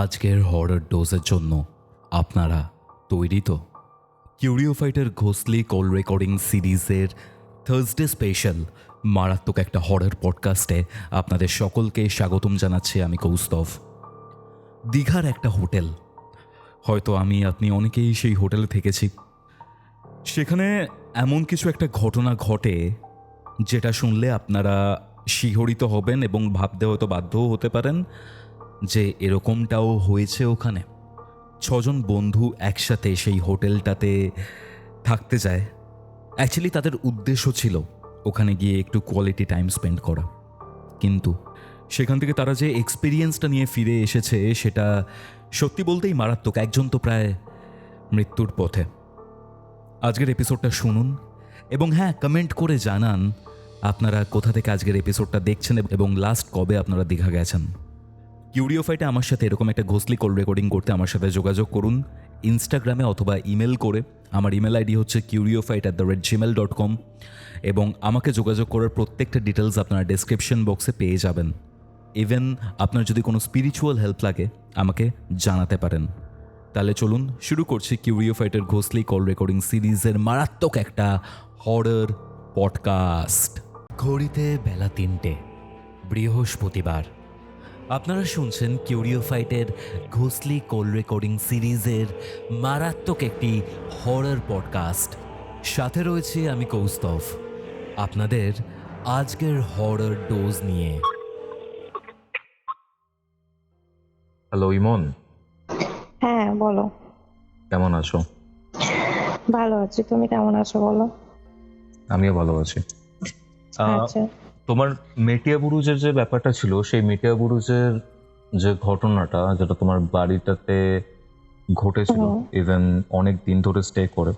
আজকের হরর ডোজের জন্য আপনারা তৈরি তো? কিউরিওফাইটের ঘোষলি কল রেকর্ডিং সিরিজের থার্সডে স্পেশাল মারাত্মক একটা হরর পডকাস্টে আপনাদের সকলকে স্বাগতম জানাচ্ছি আমি কৌস্তভ। দীঘার একটা হোটেল, হয়তো আপনি অনেকেই সেই হোটেলে থেকেছি। সেখানে এমন কিছু একটা ঘটনা ঘটে যেটা শুনলে আপনারা শিহরিত হবেন এবং ভাবতে হয়তো বাধ্যও হতে পারেন যে এরকমটাও হয়েছে ওখানে। 6 জন বন্ধু একসাথে সেই হোটেলটাতে থাকতে যায়। অ্যাকচুয়ালি তাদের উদ্দেশ্য ছিল ওখানে গিয়ে একটু কোয়ালিটি টাইম স্পেন্ড করা, কিন্তু সেখান থেকে তারা যে এক্সপিরিয়েন্সটা নিয়ে ফিরে এসেছে সেটা সত্যি বলতেই মারাত্মক। একজন তো প্রায় মৃত্যুর পথে। আজকের এপিসোডটা শুনুন এবং হ্যাঁ, কমেন্ট করে জানান আপনারা কোথা থেকে আজকের এপিসোডটা দেখছেন এবং লাস্ট কবে আপনারা দীঘা গেছেন। কিউরিওফাইটে আমার সাথে এরকম একটা ঘোষলি কল রেকর্ডিং করতে আমার সাথে যোগাযোগ করুন ইনস্টাগ্রামে অথবা ইমেল করে। আমার ইমেল আইডি হচ্ছে curiofite@gmail.com এবং আমাকে যোগাযোগ করার প্রত্যেকটা ডিটেলস আপনারা ডেসক্রিপশন বক্সে পেয়ে যাবেন। ইভেন আপনার যদি কোনো স্পিরিচুয়াল হেল্প লাগে আমাকে জানাতে পারেন। তাহলে চলুন শুরু করছি কিউরিওফাইটের ঘোষলি কল রেকর্ডিং সিরিজের মারাত্মক একটা হরর পডকাস্ট। ঘড়িতে বেলা 3টে, বৃহস্পতিবার। আপনারা শুনছেন কিউরিওফাইটের ঘোষলি কল রেকর্ডিং সিরিজের মারাত্মক একটি হরর পডকাস্ট। সাথে রয়েছে আমি কৌস্তভ আপনাদের আজকের হরর ডোজ নিয়ে। হ্যালো ইমন, হ্যাঁ বলো। কেমন আছো? ভালো আছি, তুমি কেমন আছো বলো? আমিও ভালো আছি। আচ্ছা, তোমার মেটিয়া বুরুজের যে ব্যাপারটা ছিল, সেই মেটিয়া বুরুজের যে ঘটনাটা যেটা তোমার বাড়িটাতে ঘটেছিল, ইভেন অনেক দিন ধরে স্টে করে,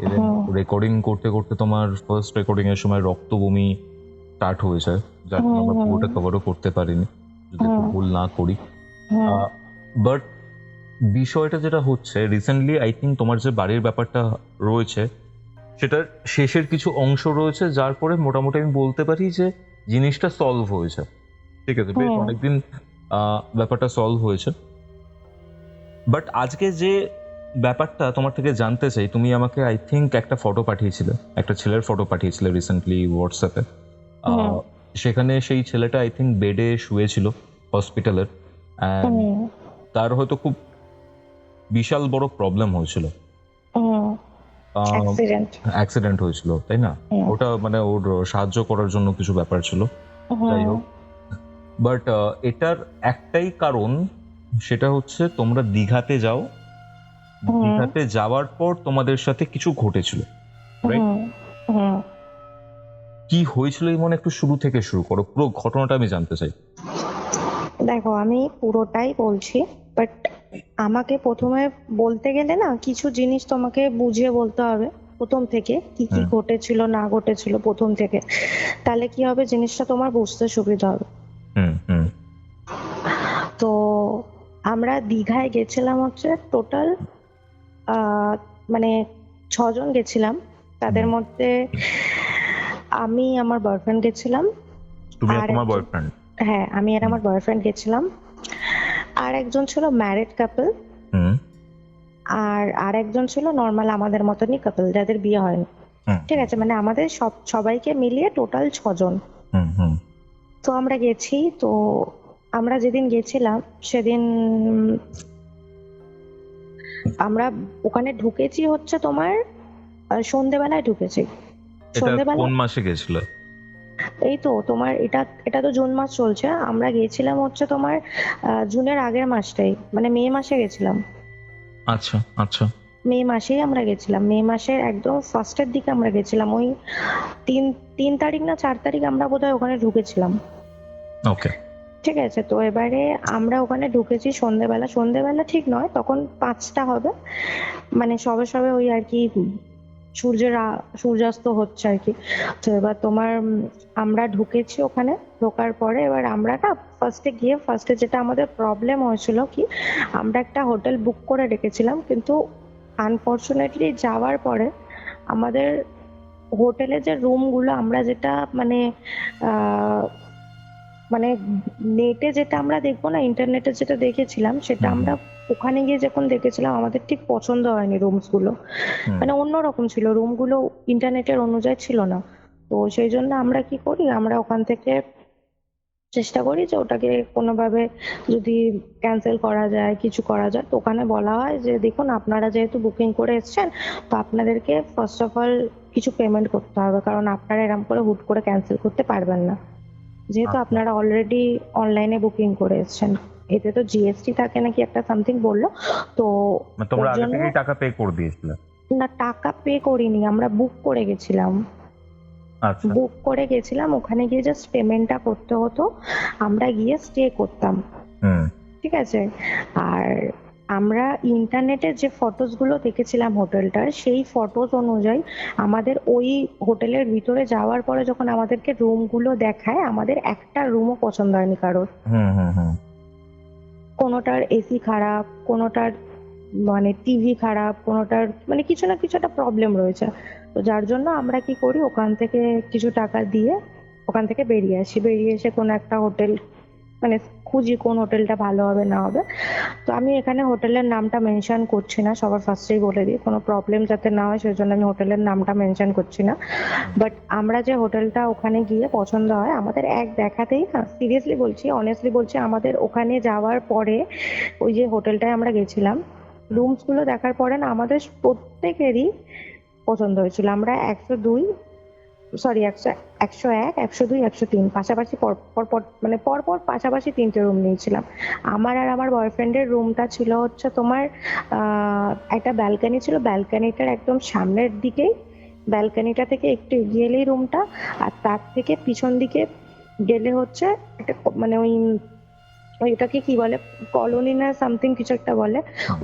ইভেন রেকর্ডিং করতে করতে তোমার ফার্স্ট রেকর্ডিং এর সময় রক্ত বমি স্টার্ট হয়েছে, যার জন্য আমরা পুরোটা কভারও করতে পারিনি, যদি একটু ভুল না করি। বাট বিষয়টা যেটা হচ্ছে, রিসেন্টলি আই থিঙ্ক তোমার যে বাড়ির ব্যাপারটা রয়েছে সেটার শেষের কিছু অংশ রয়েছে, যার পরে মোটামুটি আমি বলতে পারি যে জিনিসটা সলভ হয়েছে। ঠিক আছে, বেশ অনেকদিন ব্যাপারটা সলভ হয়েছে। বাট আজকে যে ব্যাপারটা তোমার থেকে জানতে চাই, তুমি আমাকে আই থিঙ্ক একটা ফটো পাঠিয়েছিলে, একটা ছেলের ফটো পাঠিয়েছিলে রিসেন্টলি হোয়াটসঅ্যাপে। সেখানে সেই ছেলেটা আই থিঙ্ক বেডে শুয়েছিল হসপিটালের, অ্যান্ড তার হয়তো খুব বিশাল বড় প্রবলেম হয়েছিল, অ্যাক্সিডেন্ট হয়েছিল, তাই না? ওটা মানে ওর সাহায্য করার জন্য কিছু ব্যাপার ছিল, যাই হোক। বাট এটার একটাই কারণ, সেটা হচ্ছে তোমরা দীঘাতে যাও, দীঘাতে যাওয়ার পর তোমাদের সাথে কিছু ঘটেছিল, রাইট? কি হয়েছিল এই মনে একটু শুরু থেকে শুরু করো, পুরো ঘটনাটা আমি জানতে চাই। দেখো আমি পুরোটাই বলছি, বাট আমাকে প্রথমে বলতে গেলে না কিছু জিনিস তোমাকে বুঝিয়ে বলতে হবে প্রথম থেকে, কি কি ঘটেছিল না ঘটেছিল প্রথম থেকে, তাহলে কি হবে জিনিসটা তোমার বুঝতে সুবিধা হবে। তো আমরা দীঘায় গেছিলাম হচ্ছে টোটাল মানে 6 জন গেছিলাম। তাদের মধ্যে আমি আমার বয়ফ্রেন্ড গেছিলাম। তুমি আর তোমার বয়ফ্রেন্ড? হ্যাঁ, আমি আর আমার বয়ফ্রেন্ড গেছিলাম। আর একজন ছিল ম্যারিড কাপল, আর একজন ছিল নর্মাল আমাদের মতনই কাপল, যাদের বিয়ে হয়নি। ঠিক আছে, মানে আমাদের সবাইকে মিলিয়ে টোটাল 6 জন। তো আমরা গেছি, তো আমরা যেদিন গেছিলাম সেদিন আমরা ওখানে ঢুকেছি হচ্ছে তোমার সন্ধেবেলায় ঢুকেছি। সন্ধেবেলা কোন মাসে গেছিল? এই তো তোমার এটা তো জুন মাস চলছে, আমরা গেছিলাম হচ্ছে তোমার জুনের আগের মাসটাই, মানে মে মাসে গেছিলাম। আচ্ছা আচ্ছা, মে মাসেই আমরা গেছিলাম, মে মাসের একদম ফার্স্টের দিকে আমরা গেছিলাম, ওই 3 তারিখ না 4 তারিখ আমরা বোধহয় ওখানে ঢুকেছিলাম। ওকে, ঠিক আছে। তো এবারে আমরা ওখানে ঢুকেছি সন্ধেবেলা ঠিক নয়, তখন 5টা হবে, মানে সবে সবে ওই আর কি সূর্যাস্ত হচ্ছে আর কি। তো এবার তোমার আমরা ঢুকেছি ওখানে, ঢোকার পরে এবার আমরা না ফার্স্টে যেটা আমাদের প্রবলেম হয়েছিল কি, আমরা একটা হোটেল বুক করে রেখেছিলাম, কিন্তু আনফরচুনেটলি যাওয়ার পরে আমাদের হোটেলে যে রুমগুলো আমরা যেটা মানে মানে নেটে যেটা আমরা দেখবো না, ইন্টারনেটে যেটা দেখেছিলাম সেটা আমরা ওখানে গিয়ে যখন দেখেছিলাম আমাদের ঠিক পছন্দ হয়নি রুমস গুলো। মানে অন্যরকম ছিল রুমগুলো, ইন্টারনেটের অনুযায়ী ছিল না। তো সেই জন্য আমরা কি করি, আমরা ওখান থেকে চেষ্টা করি যে ওটাকে কোনোভাবে যদি ক্যান্সেল করা যায়, কিছু করা যায়। তো ওখানে বলা হয় যে দেখুন আপনারা যেহেতু বুকিং করে এসেছেন, তো আপনাদেরকে ফার্স্ট অফ অল কিছু পেমেন্ট করতে হবে, কারণ আপনারা এরকম করে হুট করে ক্যান্সেল করতে পারবেন না, যেহেতু আচ্ছা। আপনারা অলরেডি অনলাইনে বুকিং করে এসেছেন। এতে তো জিএসটি থাকে নাকি একটা সামথিং বললো। তো মানে তোমরা ওর আগে জন্য থেকেই টাকা পে করে দিয়েছিলে? না, টাকা পে করিনি, আমরা বুক করে গেছিলাম। আচ্ছা। বুক করে গেছিলাম, ওখানে গিয়ে জাস্ট পেমেন্টটা করতে হতো, আমরা গিয়ে স্টে করতাম। হুম। ঠিক আছে। আর আমরা ইন্টারনেটে যে ফটোস গুলো দেখেছিলাম হোটেলটার, সেই ফটোস অনুযায়ী আমাদের ওই হোটেলের ভিতরে যাওয়ার পরে যখন আমাদেরকে রুম গুলো দেখায়, আমাদের একটা রুমও পছন্দ হয়নি কারোর। হুম হুম হুম কোনোটার এসি খারাপ, কোনোটার মানে টিভি খারাপ, কোনোটার মানে কিছু না কিছু একটা প্রবলেম রয়েছে। তো যার জন্য আমরা কি করি, ওখান থেকে কিছু টাকা দিয়ে ওখান থেকে বেরিয়ে আসি, বেরিয়ে এসে কোনো একটা হোটেল মানে খুঁজি কোন হোটেলটা ভালো হবে না হবে। তো আমি এখানে হোটেলের নামটা মেনশন করছি না, সবার ফার্স্টেই বলে দিই, কোনো প্রবলেম যাতে না হয় সেই জন্য আমি হোটেলের নামটা মেনশন করছি না। বাট আমরা যে হোটেলটা ওখানে গিয়ে পছন্দ হয় আমাদের এক দেখাতেই, না সিরিয়াসলি বলছি, অনেস্টলি বলছি, আমাদের ওখানে যাওয়ার পরে ওই যে হোটেলটায় আমরা গেছিলাম, রুমস গুলো দেখার পরে না আমাদের প্রত্যেকেরই পছন্দ হয়েছিল। আমরা 102, সরি 101, 102, 103 পাশাপাশি মানে পরপর পাশাপাশি তিনটে রুম নিয়েছিলাম। আমার আর আমার বয়ফ্রেন্ডের রুমটা ছিল হচ্ছে তোমার একটা ব্যালকনি ছিল, ব্যালকনিটার একদম সামনের দিকেই, ব্যালকনিটা থেকে একটু এগিয়ে এলেই রুমটা, আর তার থেকে পিছন দিকে গেলে হচ্ছে একটা মানে ওইটাকে কি বলে, কলোনি না সামথিং কিছু একটা বলে,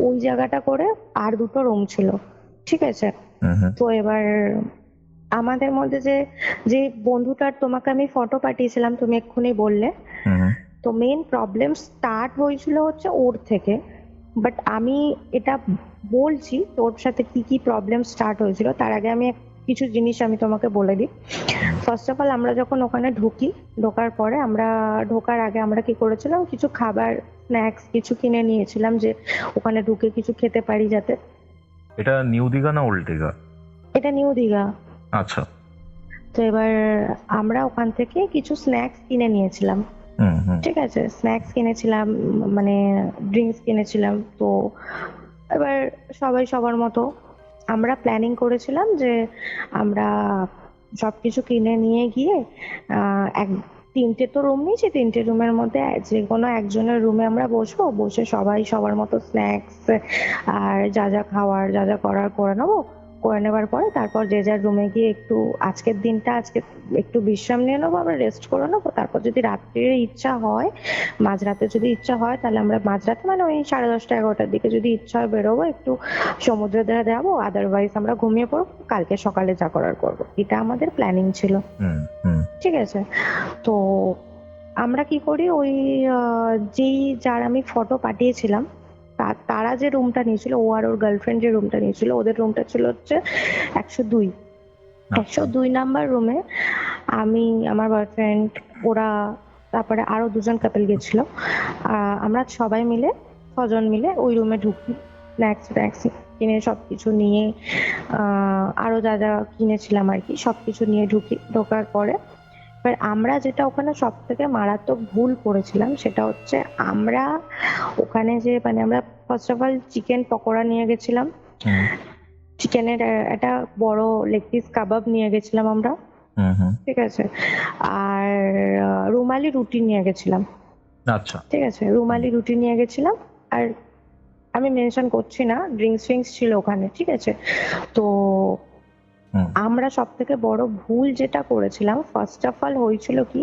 ওই জায়গাটা করে আর দুটো রুম ছিল। ঠিক আছে। হুম তো এবার আমাদের মধ্যে যে যে বন্ধুটার তোমাকে আমি ফটো পাঠিয়েছিলাম, তুমি এক্ষুনি বললে, হুম তো মেইন প্রবলেম স্টার্ট হয়েছিল হচ্ছে ওর থেকে। বাট আমি এটা বলছি তোর সাথে কি কি প্রবলেম স্টার্ট হয়েছিল, তার আগে আমি কিছু জিনিস আমি তোমাকে বলে দিই। ফার্স্ট অফ অল আমরা যখন ওখানে ঢুকি, ঢোকার পরে আমরা ঢোকার আগে আমরা কি করেছিলাম, কিছু খাবার স্ন্যাক্স কিছু কিনে নিয়েছিলাম, যে ওখানে ঢুকে কিছু খেতে পারি যাতে। এটা নিউ দীঘা না ওল্ড দীঘা? এটা নিউ দীঘা। আচ্ছা। তো এবার আমরা ওখান থেকে কিছু স্ন্যাক্স কিনে নিয়েছিলাম। ঠিক আছে, স্ন্যাক্স কিনেছিলাম, মানে ড্রিঙ্কস কিনেছিলাম। তো এবার সবাই সবার মতো আমরা প্ল্যানিং করেছিলাম যে আমরা সবকিছু কিনে নিয়ে গিয়ে এক তিনটে তো রুম নিয়েছি, তিনটে রুমের মধ্যে যে কোনো একজনের রুমে আমরা বসবো, বসে সবাই সবার মতো স্ন্যাক্স আর যা যা খাওয়ার যা যা করার করে নেবো। করে নেবার পরে তারপর যে যার রুমে গিয়ে একটু আজকের দিনটা আজকে একটু বিশ্রাম নিয়ে নেবো, আমরা রেস্ট করে নেবো। তারপর যদি রাত্রির ইচ্ছা হয়, মাঝরাতে যদি ইচ্ছা হয়, তাহলে আমরা মাঝরাতে মানে ওই 10:30 11টার দিকে যদি ইচ্ছা হয় বেরোবো, একটু সমুদ্রের ধারে যাবো, আদারওয়াইজ আমরা ঘুমিয়ে পড়বো, কালকে সকালে যা করার করবো। এটা আমাদের প্ল্যানিং ছিল। ঠিক আছে। তো আমরা কি করি, ওই যেই যার আমি ফটো পাঠিয়েছিলাম তারা যে রুমটা নিয়েছিল, ও আর ওর গার্লফ্রেন্ড যে রুমটা নিয়েছিল, ওদের রুমটা ছিল হচ্ছে 102। 102 নাম্বার রুমে আমি, আমার বয়ফ্রেন্ড, ওরা, তারপরে আরো দুজন কাপল গেছিল। আমরা সবাই মিলে, 6জন মিলে ওই রুমে ঢুকি, স্ন্যাক্স ট্যাক্স কিনে সবকিছু নিয়ে, আরো যা যা কিনেছিলাম আর কি সবকিছু নিয়ে ঢুকি। ঢোকার পরে এবার আমরা যেটা ওখানে সব থেকে মারাত্মক ভুল করেছিলাম সেটা হচ্ছে, আমরা ওখানে যে মানে আমরা first of all chicken pakora নিয়ে গেছিলাম, চিকেনের একটা বড় লেগ পিস কাবাব নিয়ে গেছিলাম আমরা। ঠিক আছে। আর রুমালি রুটি নিয়ে গেছিলাম। আচ্ছা। ঠিক আছে, রুমালি রুটি নিয়ে গেছিলাম। আর আমি মেনশন করছি না, ড্রিঙ্কস ফিঙ্কস ছিল ওখানে। ঠিক আছে। তো আমরা সব থেকে বড় ভুল যেটা করেছিলাম, ফার্স্ট অফ অল হয়েছিল কি,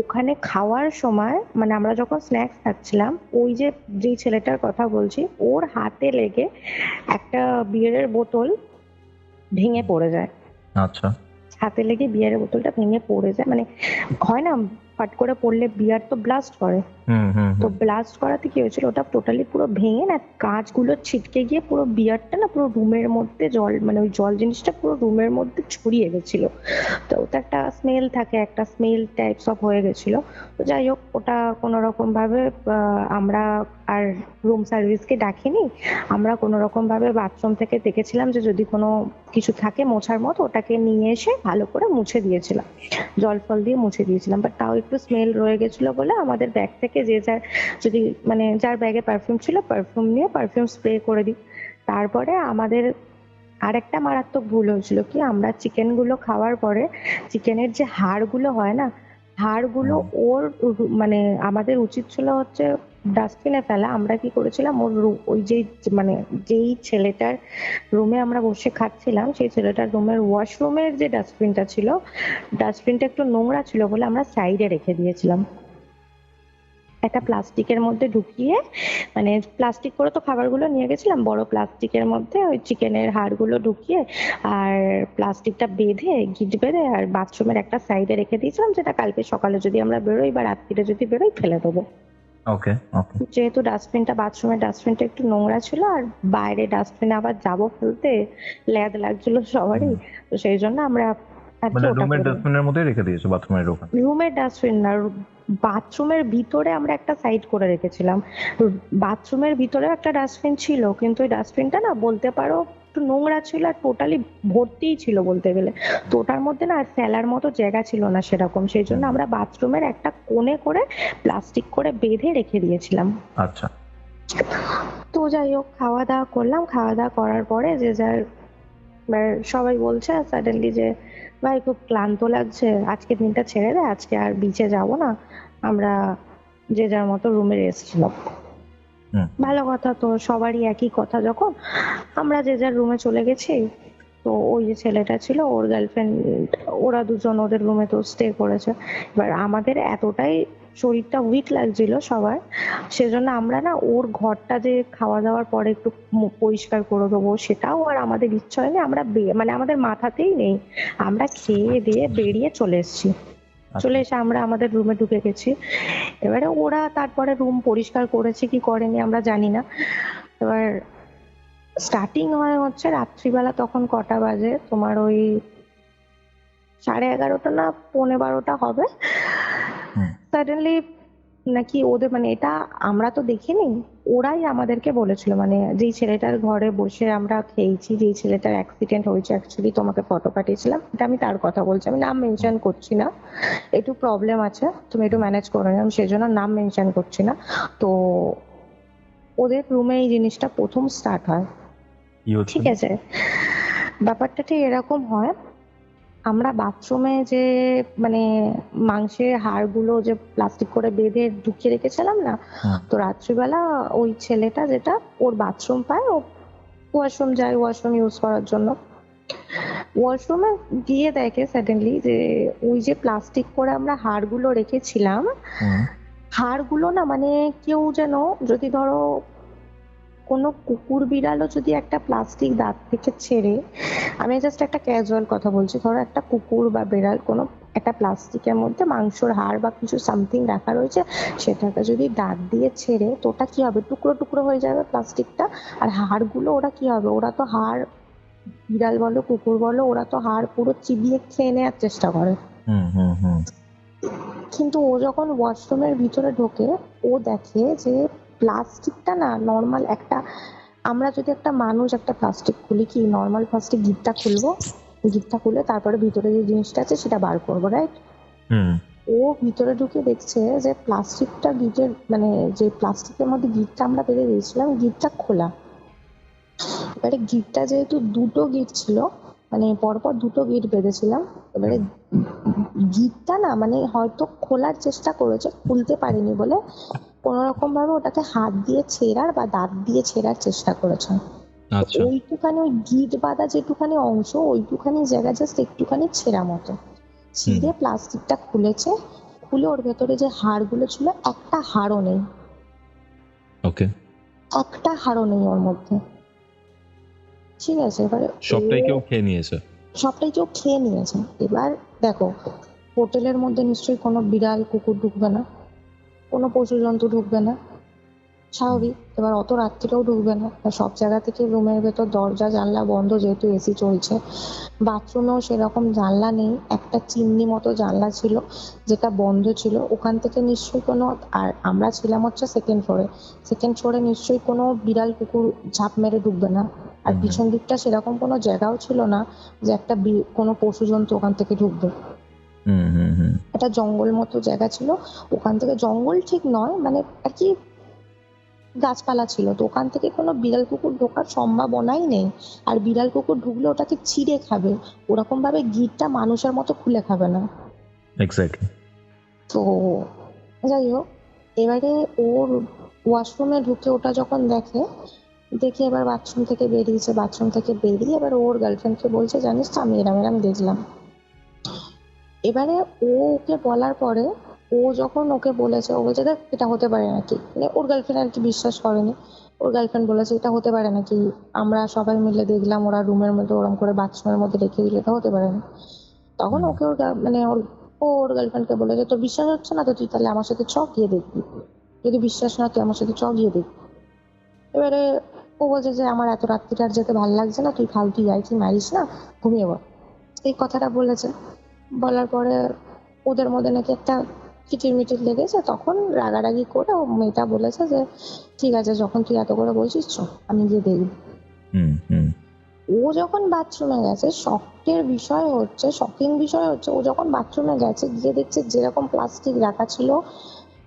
ওখানে খাওয়ার সময় মানে আমরা যখন স্ন্যাক্স খাচ্ছিলাম, ওই যে যেই ছেলেটার কথা বলছি, ওর হাতে লেগে একটা বিয়ারের বোতল ভেঙে পড়ে যায়। আচ্ছা। হাতে লেগে বিয়ারের বোতলটা ভেঙে পড়ে যায়, মানে হয় না ফাট করে পড়লে বিয়ার তো ব্লাস্ট করে, তো ব্লাস্ট করাতে কি হয়েছিল, ওটা টোটালি পুরো ভেঙে না কাঁচগুলো ছিটকে গিয়ে পুরো বিয়ারটা না পুরো রুমের মধ্যে জল, মানে ওই জল জিনিসটা পুরো রুমের মধ্যে ছড়িয়ে গেছিল। তো ওটা একটা স্মেল থাকে, একটা স্মেল টাইপস অফ হয়ে গেছিল। তো যাই হোক, ওটা কোনো রকম ভাবে আমরা আর রুম সার্ভিসকে ডাকিনি, আমরা কোনো রকম ভাবে বাথরুম থেকে দেখেছিলাম যে যদি কোনো কিছু থাকে মোছার মতো, ওটাকে নিয়ে এসে ভালো করে মুছে দিয়েছিলাম, জল ফল দিয়ে মুছে দিয়েছিলাম। বাট তাও একটু স্মেল রয়ে গেছিল বলে আমাদের ব্যাগ থেকে যে যার যদি মানে যার ব্যাগে পারফিউম ছিল পারফিউম নিয়ে পারফিউম স্প্রে করে দিই। তারপরে আমাদের আরেকটা মারাত্মক ভুল হয়েছিল কি, আমরা চিকেন গুলো খাওয়ার পরে চিকেনের যে হাড়গুলো হয় না, হাড়গুলো ওর মানে আমাদের উচিত ছিল হচ্ছে ডাস্টবিনে ফেলা। আমরা কি করেছিলাম, ওর ওই যে মানে যেই ছেলেটার রুমে আমরা বসে খাচ্ছিলাম সেই ছেলেটার রুমের ওয়াশরুমের যে ডাস্টবিনটা ছিল, ডাস্টবিনটা একটু নোংরা ছিল বলে আমরা সাইডে রেখে দিয়েছিলাম। একটা প্লাস্টিকের মধ্যে ঢুকিয়ে, মানে প্লাস্টিক করে তো খাবারগুলো নিয়ে গেছিলাম, বড় প্লাস্টিকের মধ্যে ওই চিকেনের হাড়গুলো ঢুকিয়ে আর প্লাস্টিকটা বেঁধে গিট বেঁধে আর বাথরুমের একটা সাইডে রেখে দিয়েছিলাম, যেটা কালকে সকালে যদি আমরা বেরোই বা রাত্রিরে যদি বেরোই ফেলে দেবো। ওকে ওকে। যেহেতু ডাস্টবিনটা বাথরুমের ডাস্টবিনটা একটু নোংরা ছিল আর বাইরে ডাস্টবিনে আবার যাবো ফেলতে ল্যাদ লাগছিল সবারই, তো সেই জন্য আমরা আর কি মানে ওটা রুমের করি। ডাস্টবিনের মধ্যেই রেখে দিয়েছো বাথরুমের ওখানে? রুমের ডাস্টবিন না, বাথরুমের ভিতরে আমরা একটা সাইড করে রেখেছিলাম। বাথরুমের ভিতরে একটা ডাস্টবিন ছিল, কিন্তু ওই ডাস্টবিনটা না বলতে পারো একটু নোংরা ছিল আর টোটালি ভর্তিই ছিল বলতে গেলে, তো ওটার মধ্যে না আর ফেলার মতো জায়গা ছিল না সেরকম, সেই জন্য আমরা বাথরুমের একটা কোণে করে প্লাস্টিক করে বেঁধে রেখে দিয়েছিলাম। আচ্ছা। তো যাই হোক, খাওয়া দাওয়া করলাম, খাওয়া দাওয়া করার পরে যে যার সবাই বলছে সাডেনলি যে ভাই খুব ক্লান্ত লাগছে, আজকের দিনটা ছেড়ে দে, আজকে আর বিচে যাব না, আমরা যে যার মতো রুমে রেস্ট ছিলাম। ভালো কথা, তো সবারই একই কথা, যখন আমরা যে যার রুমে চলে গেছি, তো ওই যে ছেলেটা ছিল ওর গার্লফ্রেন্ড, ওরা দুজন ওদের রুমে তো স্টে করেছে। এবার আমাদের এতটাই শরীরটা উইক লাগছিল সবার, সেজন্য আমরা না ওর ঘরটা যে খাওয়া দাওয়ার পরে একটু পরিষ্কার করে দেবো সেটাও আর আমাদের ইচ্ছা হয়নি, আমরা মানে আমাদের মাথাতেই নেই, আমরা খেয়ে দিয়ে বেরিয়ে চলে এসেছি। চলে এসে আমরা আমাদের রুমে ঢুকে গেছি। এবারে ওরা তারপরে রুম পরিষ্কার করেছে কি করেনি আমরা জানি না। এবার স্টার্টিং হয় হচ্ছে রাত্রিবেলা, তখন কটা বাজে তোমার ওই 11:30 না 11:45 হবে। সাডেনলি নাকি ওদের মানে এটা আমরা তো দেখিনি, ওরাই আমাদেরকে বলেছিল, মানে যেই ছেলেটার ঘরে বসে আমরা খেয়েছি, যেই ছেলেটার অ্যাক্সিডেন্ট হয়েছে, অ্যাকচুয়ালি তোমাকে ফটো পাঠিয়েছিলাম, এটা আমি তার কথা বলছি, আমি নাম মেনশন করছি না, একটু প্রবলেম আছে তুমি একটু ম্যানেজ করে নিও, আমি সেই জন্য নাম মেনশন করছি না। তো ওদের রুমে এই জিনিসটা প্রথম স্টার্ট হয়, ঠিক আছে? ব্যাপারটা ঠিক এরকম হয়, আমরা বাথরুমে যে মানে মাংসের হাড়গুলো যে প্লাস্টিক করে বেঁধে ঢুকিয়ে রেখেছিলাম না, তো রাত্রিবেলা ওই ছেলেটা যেটা ওর বাথরুম পায়, ও ওয়াশরুম যায়, ওয়াশরুম ইউজ করার জন্য ওয়াশরুমে গিয়ে দেখে সাডেনলি যে ওই যে প্লাস্টিক করে আমরা হাড়গুলো রেখেছিলাম, হাড়গুলো না মানে কেউ যেন যদি ধরো কোনো কুকুর বিড়ালও যদি একটা প্লাস্টিক দাঁত থেকে ছেড়ে, আমি জাস্ট একটা ক্যাজুয়াল কথা বলছি, ধরো একটা কুকুর বা বিড়াল কোনো একটা প্লাস্টিকের মধ্যে মাংসর হাড় বা কিছু সামথিং রাখা রয়েছে, সেটাকে যদি দাঁত দিয়ে ছেড়ে, তো ওটা কি হবে, টুকরো টুকরো হয়ে যাবে প্লাস্টিকটা, আর হাড়গুলো ওরা কি হবে, ওরা তো হাড়, বিড়াল বলো কুকুর বলো, ওরা তো হাড় পুরো চিবিয়ে খেয়ে নেওয়ার চেষ্টা করে। কিন্তু ও যখন ওয়াশরুমের ভিতরে ঢোকে, ও দেখে যে প্লাস্টিকটা না নর্মাল একটা, আমরা যদি একটা মানুষ একটা প্লাস্টিক খুলি, কি নর্মাল প্লাস্টিক গিটটা খুলবো, গিটটা খুলে তারপরে ভিতরে যে জিনিসটা আছে সেটা বার করবো, রাইট? ও ভিতরে ঢুকে দেখছে যে প্লাস্টিকটা গিটের মানে যে প্লাস্টিকের মধ্যে গিটটা আমরা বেঁধে দিয়েছিলাম, গিটটা খোলা। এবারে গিটটা যেহেতু দুটো গিট ছিল, মানে পরপর দুটো গিট বেঁধেছিলাম, এবারে গিটটা না মানে হয়তো খোলার চেষ্টা করেছে, খুলতে পারেনি বলে কোনো রকম ভাবে ওটাকে হাত দিয়ে ছেঁড়ার বা দাঁত দিয়ে ছেঁড়ার চেষ্টা করেছে। ওইটুখানি ওই গিট বাঁধা যেটুখানি অংশ, ওইটুখানি জায়গা জাস্ট একটুখানি ছেঁড়া মতো, ছিঁড়ে প্লাস্টিকটা খুলেছে, খুলে ওর ভেতরে যে হাড়গুলো ছিল একটা হাড়ও নেই। ওকে, একটা হাড়ও নেই ওর মধ্যে, ঠিক আছে? এবারে সবটাই কেউ খেয়ে নিয়েছে, সবটাই কেউ খেয়ে নিয়েছে। এবার দেখো হোটেলের মধ্যে নিশ্চয়ই কোনো বিড়াল কুকুর ঢুকবে না, কোনো পশু জন্তু ঢুকবে না, স্বাভাবিক। এবার অত রাত্রিরেও ঢুকবে না। আর সব জায়গা থেকে রুমের ভেতর দরজা জানলা বন্ধ, যেহেতু এসি চলছে। বাথরুমেও সেরকম জানলা নেই, একটা চিমনি মতো জানলা ছিল যেটা বন্ধ ছিল, ওখান থেকে নিশ্চয়ই কোনো, আর আমরা ছিলাম হচ্ছে সেকেন্ড ফ্লোরে নিশ্চয়ই কোনো বিড়াল কুকুর ঝাঁপ মেরে ঢুকবে না। আর হুম। পিছন দিকটা সেরকম কোনো জায়গাও ছিল না যে একটা কোনো পশু জন্তু ওখান থেকে ঢুকবে। হুম হুম হুম একটা জঙ্গল মতো জায়গা ছিল, ওখান থেকে, জঙ্গল ঠিক নয় মানে আর কি, গাছপালা ছিল, তো ওখান থেকে কোনো বিড়াল কুকুর ঢোকার সম্ভাবনাই নেই। আর বিড়াল কুকুর ঢুকলে ওটাকে ছিঁড়ে খাবে, ওরকম ভাবে গিটটা মানুষের মতো খুলে খাবে না। এক্স্যাক্টলি। তো যাই হোক, এবারে ওর ওয়াশরুমে ঢুকে ওটা যখন দেখে এবার বাথরুম থেকে বেরিয়ে এবার ওর গার্লফ্রেন্ডকে বলছে, জানিস তো আমি এরম এরম দেখলাম। এবারে ও ওকে বলার পরে, ও যখন ওকে বলেছে, ও বলছে দেখ এটা হতে পারে নাকি, মানে ওর গার্লফ্রেন্ড আর কি বিশ্বাস করেনি। ওর গার্লফ্রেন্ড বলেছে এটা হতে পারে নাকি, আমরা সবাই মিলে দেখলাম ওরা রুমের মধ্যে ওরম করে বাথরুমের মধ্যে রেখে দিল, এটা হতে পারে না। তখন ওকে মানে ওর গার্লফ্রেন্ডকে বলেছে তোর বিশ্বাস হচ্ছে না তো তুই তাহলে আমার সাথে চ, গিয়ে দেখবি, যদি বিশ্বাস না তুই আমার সাথে চ, গিয়ে দেখবি। এবারে ও বলছে যে আমার এত রাত্রিটা আর যেতে ভালো লাগছে না, তুই ফালতু কি মারিস না, ঘুমিয়ে পড়। এই কথাটা বলেছে। বলার পরে ওদের মধ্যে নাকি একটা কিটিরমিটির লেগেছে, তখন রাগারাগি করে ও মেয়েটা বলেছে যে ঠিক আছে যখন তুই এত করে বলছিস চ, আমি গিয়ে দেখবি। হুম হুম ও যখন বাথরুমে গেছে, শকিং বিষয় হচ্ছে, ও যখন বাথরুমে গেছে গিয়ে দেখছে যেরকম প্লাস্টিক রাখা ছিল,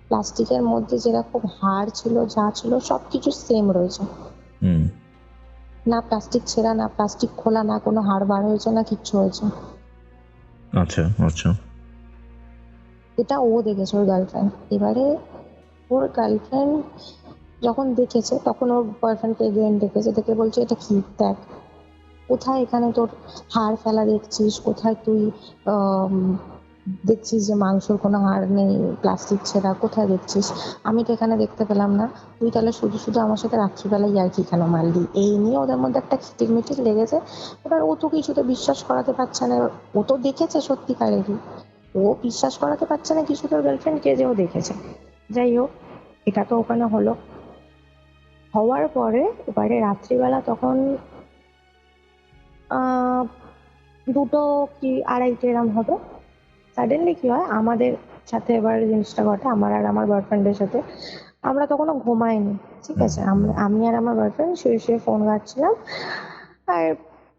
প্লাস্টিকের মধ্যে যেরকম হাড় ছিল যা ছিল সবকিছু সেম রয়েছে। হুম না প্লাস্টিক ছেঁড়া, না প্লাস্টিক খোলা, না কোনো হাড় বার হয়েছে, না কিচ্ছু হয়েছে। আচ্ছা আচ্ছা। এটা ও দেখেছে, ওর গার্লফ্রেন্ড। এবারে ওর গার্লফ্রেন্ড যখন দেখেছে তখন ওর বয়ফ্রেন্ডকে এগেইন দেখেছে, দেখে বলছে এটা কি দেখ, কোথায় এখানে তোর হাড় ফেলা দেখছিস, কোথায় তুই আম, দেখছিস যে মাংসর কোনো হাড় নেই, প্লাস্টিক ছেঁড়া, কোথায় দেখছিস, আমি তো এখানে দেখতে পেলাম না, তুই তাহলে শুধু শুধু আমার সাথে রাত্রিবেলায় আর কি কেন মারলি। এই নিয়ে ওদের মধ্যে একটা খিটিরমিটির লেগেছে। এবার ও তো কিছুতে বিশ্বাস করাতে পারছে না, ও তো দেখেছে সত্যিকারেরই, ও বিশ্বাস করাতে পারছে না কিছু তোর গার্লফ্রেন্ডকে যে ও দেখেছে। যাই হোক, এটা তো ওখানে হলো। হওয়ার পরে এবারে রাত্রিবেলা তখন আহ 2টো কি 2:30 এরম হবে, সাডেনলি কি হয় আমাদের সাথে, এবার জিনিসটা ঘটে আমার আর আমার বয়ফ্রেন্ডের সাথে। আমরা তখনও ঘুমাইনি, ঠিক আছে, আমি আর আমার বয়ফ্রেন্ড শুয়ে শুয়ে ফোন ঘাঁটছিলাম, আর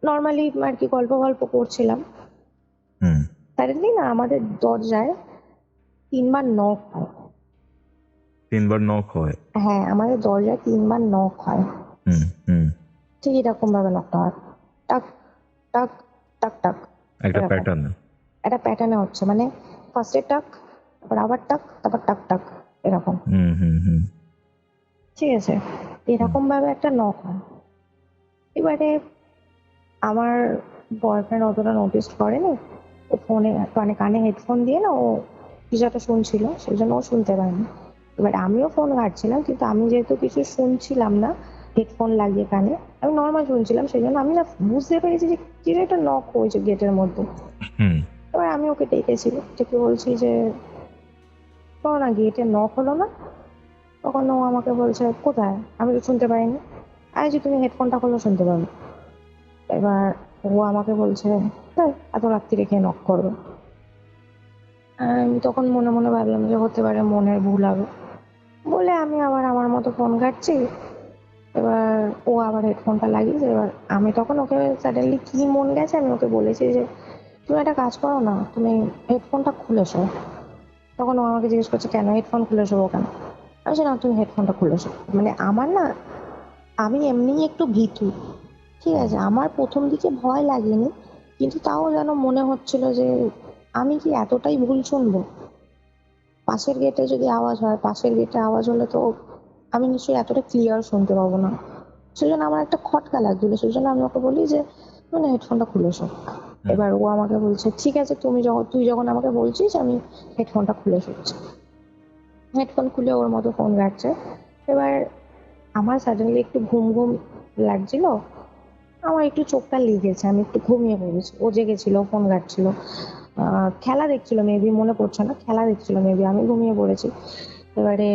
নর্মালি আর কি গল্প গল্প করছিলাম। হুম। সাডেনলি না আমাদের দরজায় 3বার নক হয়। 3বার নক হয়? হ্যাঁ, আমাদের দরজায় 3বার নক হয়। হুম হুম। ঠিক এরকম ভাবে নকটা হয়, টাক টাক টাক টাক, একটা এরকম প্যাটার্ন। একটা প্যাটার্নে হচ্ছে, মানে ফার্স্টে টাক, তারপর আবার টাক, তারপর টাক টাক, এরকম। হুম হুম হুম ঠিক আছে, এরকম ভাবে একটা নক হয়। এবারে আমার বয়ফ্রেন্ড অতটা নোটিস করেনি, ও ফোনে মানে কানে হেডফোন দিয়ে না ও কিছু একটা শুনছিল, সেই জন্য ও শুনতে পায়নি। এবার আমিও ফোন ঘাঁটছিলাম, কিন্তু আমি যেহেতু কিছু শুনছিলাম না হেডফোন লাগিয়ে কানে, আমি নর্মাল শুনছিলাম, সেই জন্য আমি না বুঝতে পেরেছি যে কিছু একটা নক হয়েছে গেটের মধ্যে। হুম এবার আমি ওকে ডেকেছি, ডেকে বলছি যে শোনো না, গেটে নক হলো না। তখন ও আমাকে বলছে কোথায়, আমি তো শুনতে পাইনি। আমি যে তুমি হেডফোনটা খোলো, শুনতে পাবে। এবার ও আমাকে বলছে "ধ্যার, এত রাত্রি রেখে নক করবে"। আমি তখন মনে মনে ভাবলাম যে হতে পারে মনের ভুল হবে, বলে আমি আবার আমার মতো ফোন ঘাঁটছি। এবার ও আবার হেডফোনটা লাগিয়েছে। এবার আমি তখন ওকে সাডেনলি কি মন গেছে, আমি ওকে বলেছি যে তুমি একটা কাজ করো না, তুমি হেডফোনটা খুলেছো। তখন ও আমাকে জিজ্ঞেস করছে কেন হেডফোন খুলেছো কেন, আমি বলছি না তুমি হেডফোনটা খুলেছো। মানে আমার না, আমি এমনিই একটু ভীতু, ঠিক আছে, আমার প্রথম দিকে ভয় লাগেনি, কিন্তু তাও যেন মনে হচ্ছিল যে আমি কি এতটাই ভুল শুনবো। পাশের গেটে যদি আওয়াজ হয়, পাশের গেটে আওয়াজ হলে তো আমি নিশ্চয়ই এতটা ক্লিয়ার শুনতে পাবো না। সেই জন্য আমার একটা খটকা লাগছিল, সেই জন্য আমি ওকে বলি যে মানে হেডফোনটা খুলেছো। এবার ও আমাকে বলছে ঠিক আছে, তুই যখন আমাকে বলছিস আমি হেডফোনটা খুলে শুনছি। হেডফোন খুলে ওর মতো ফোন ঘাটছে। এবার আমার সাডেনলি একটু ঘুম ঘুম লাগছিল, আমার একটু চোখটা লেগেছে, আমি একটু ঘুমিয়ে পড়েছি, ও জেগেছিল, ফোন ঘাটছিল। খেলা দেখছিল মেবি, মনে পড়ছে না, খেলা দেখছিল মেবি, আমি ঘুমিয়ে পড়েছি। এবারে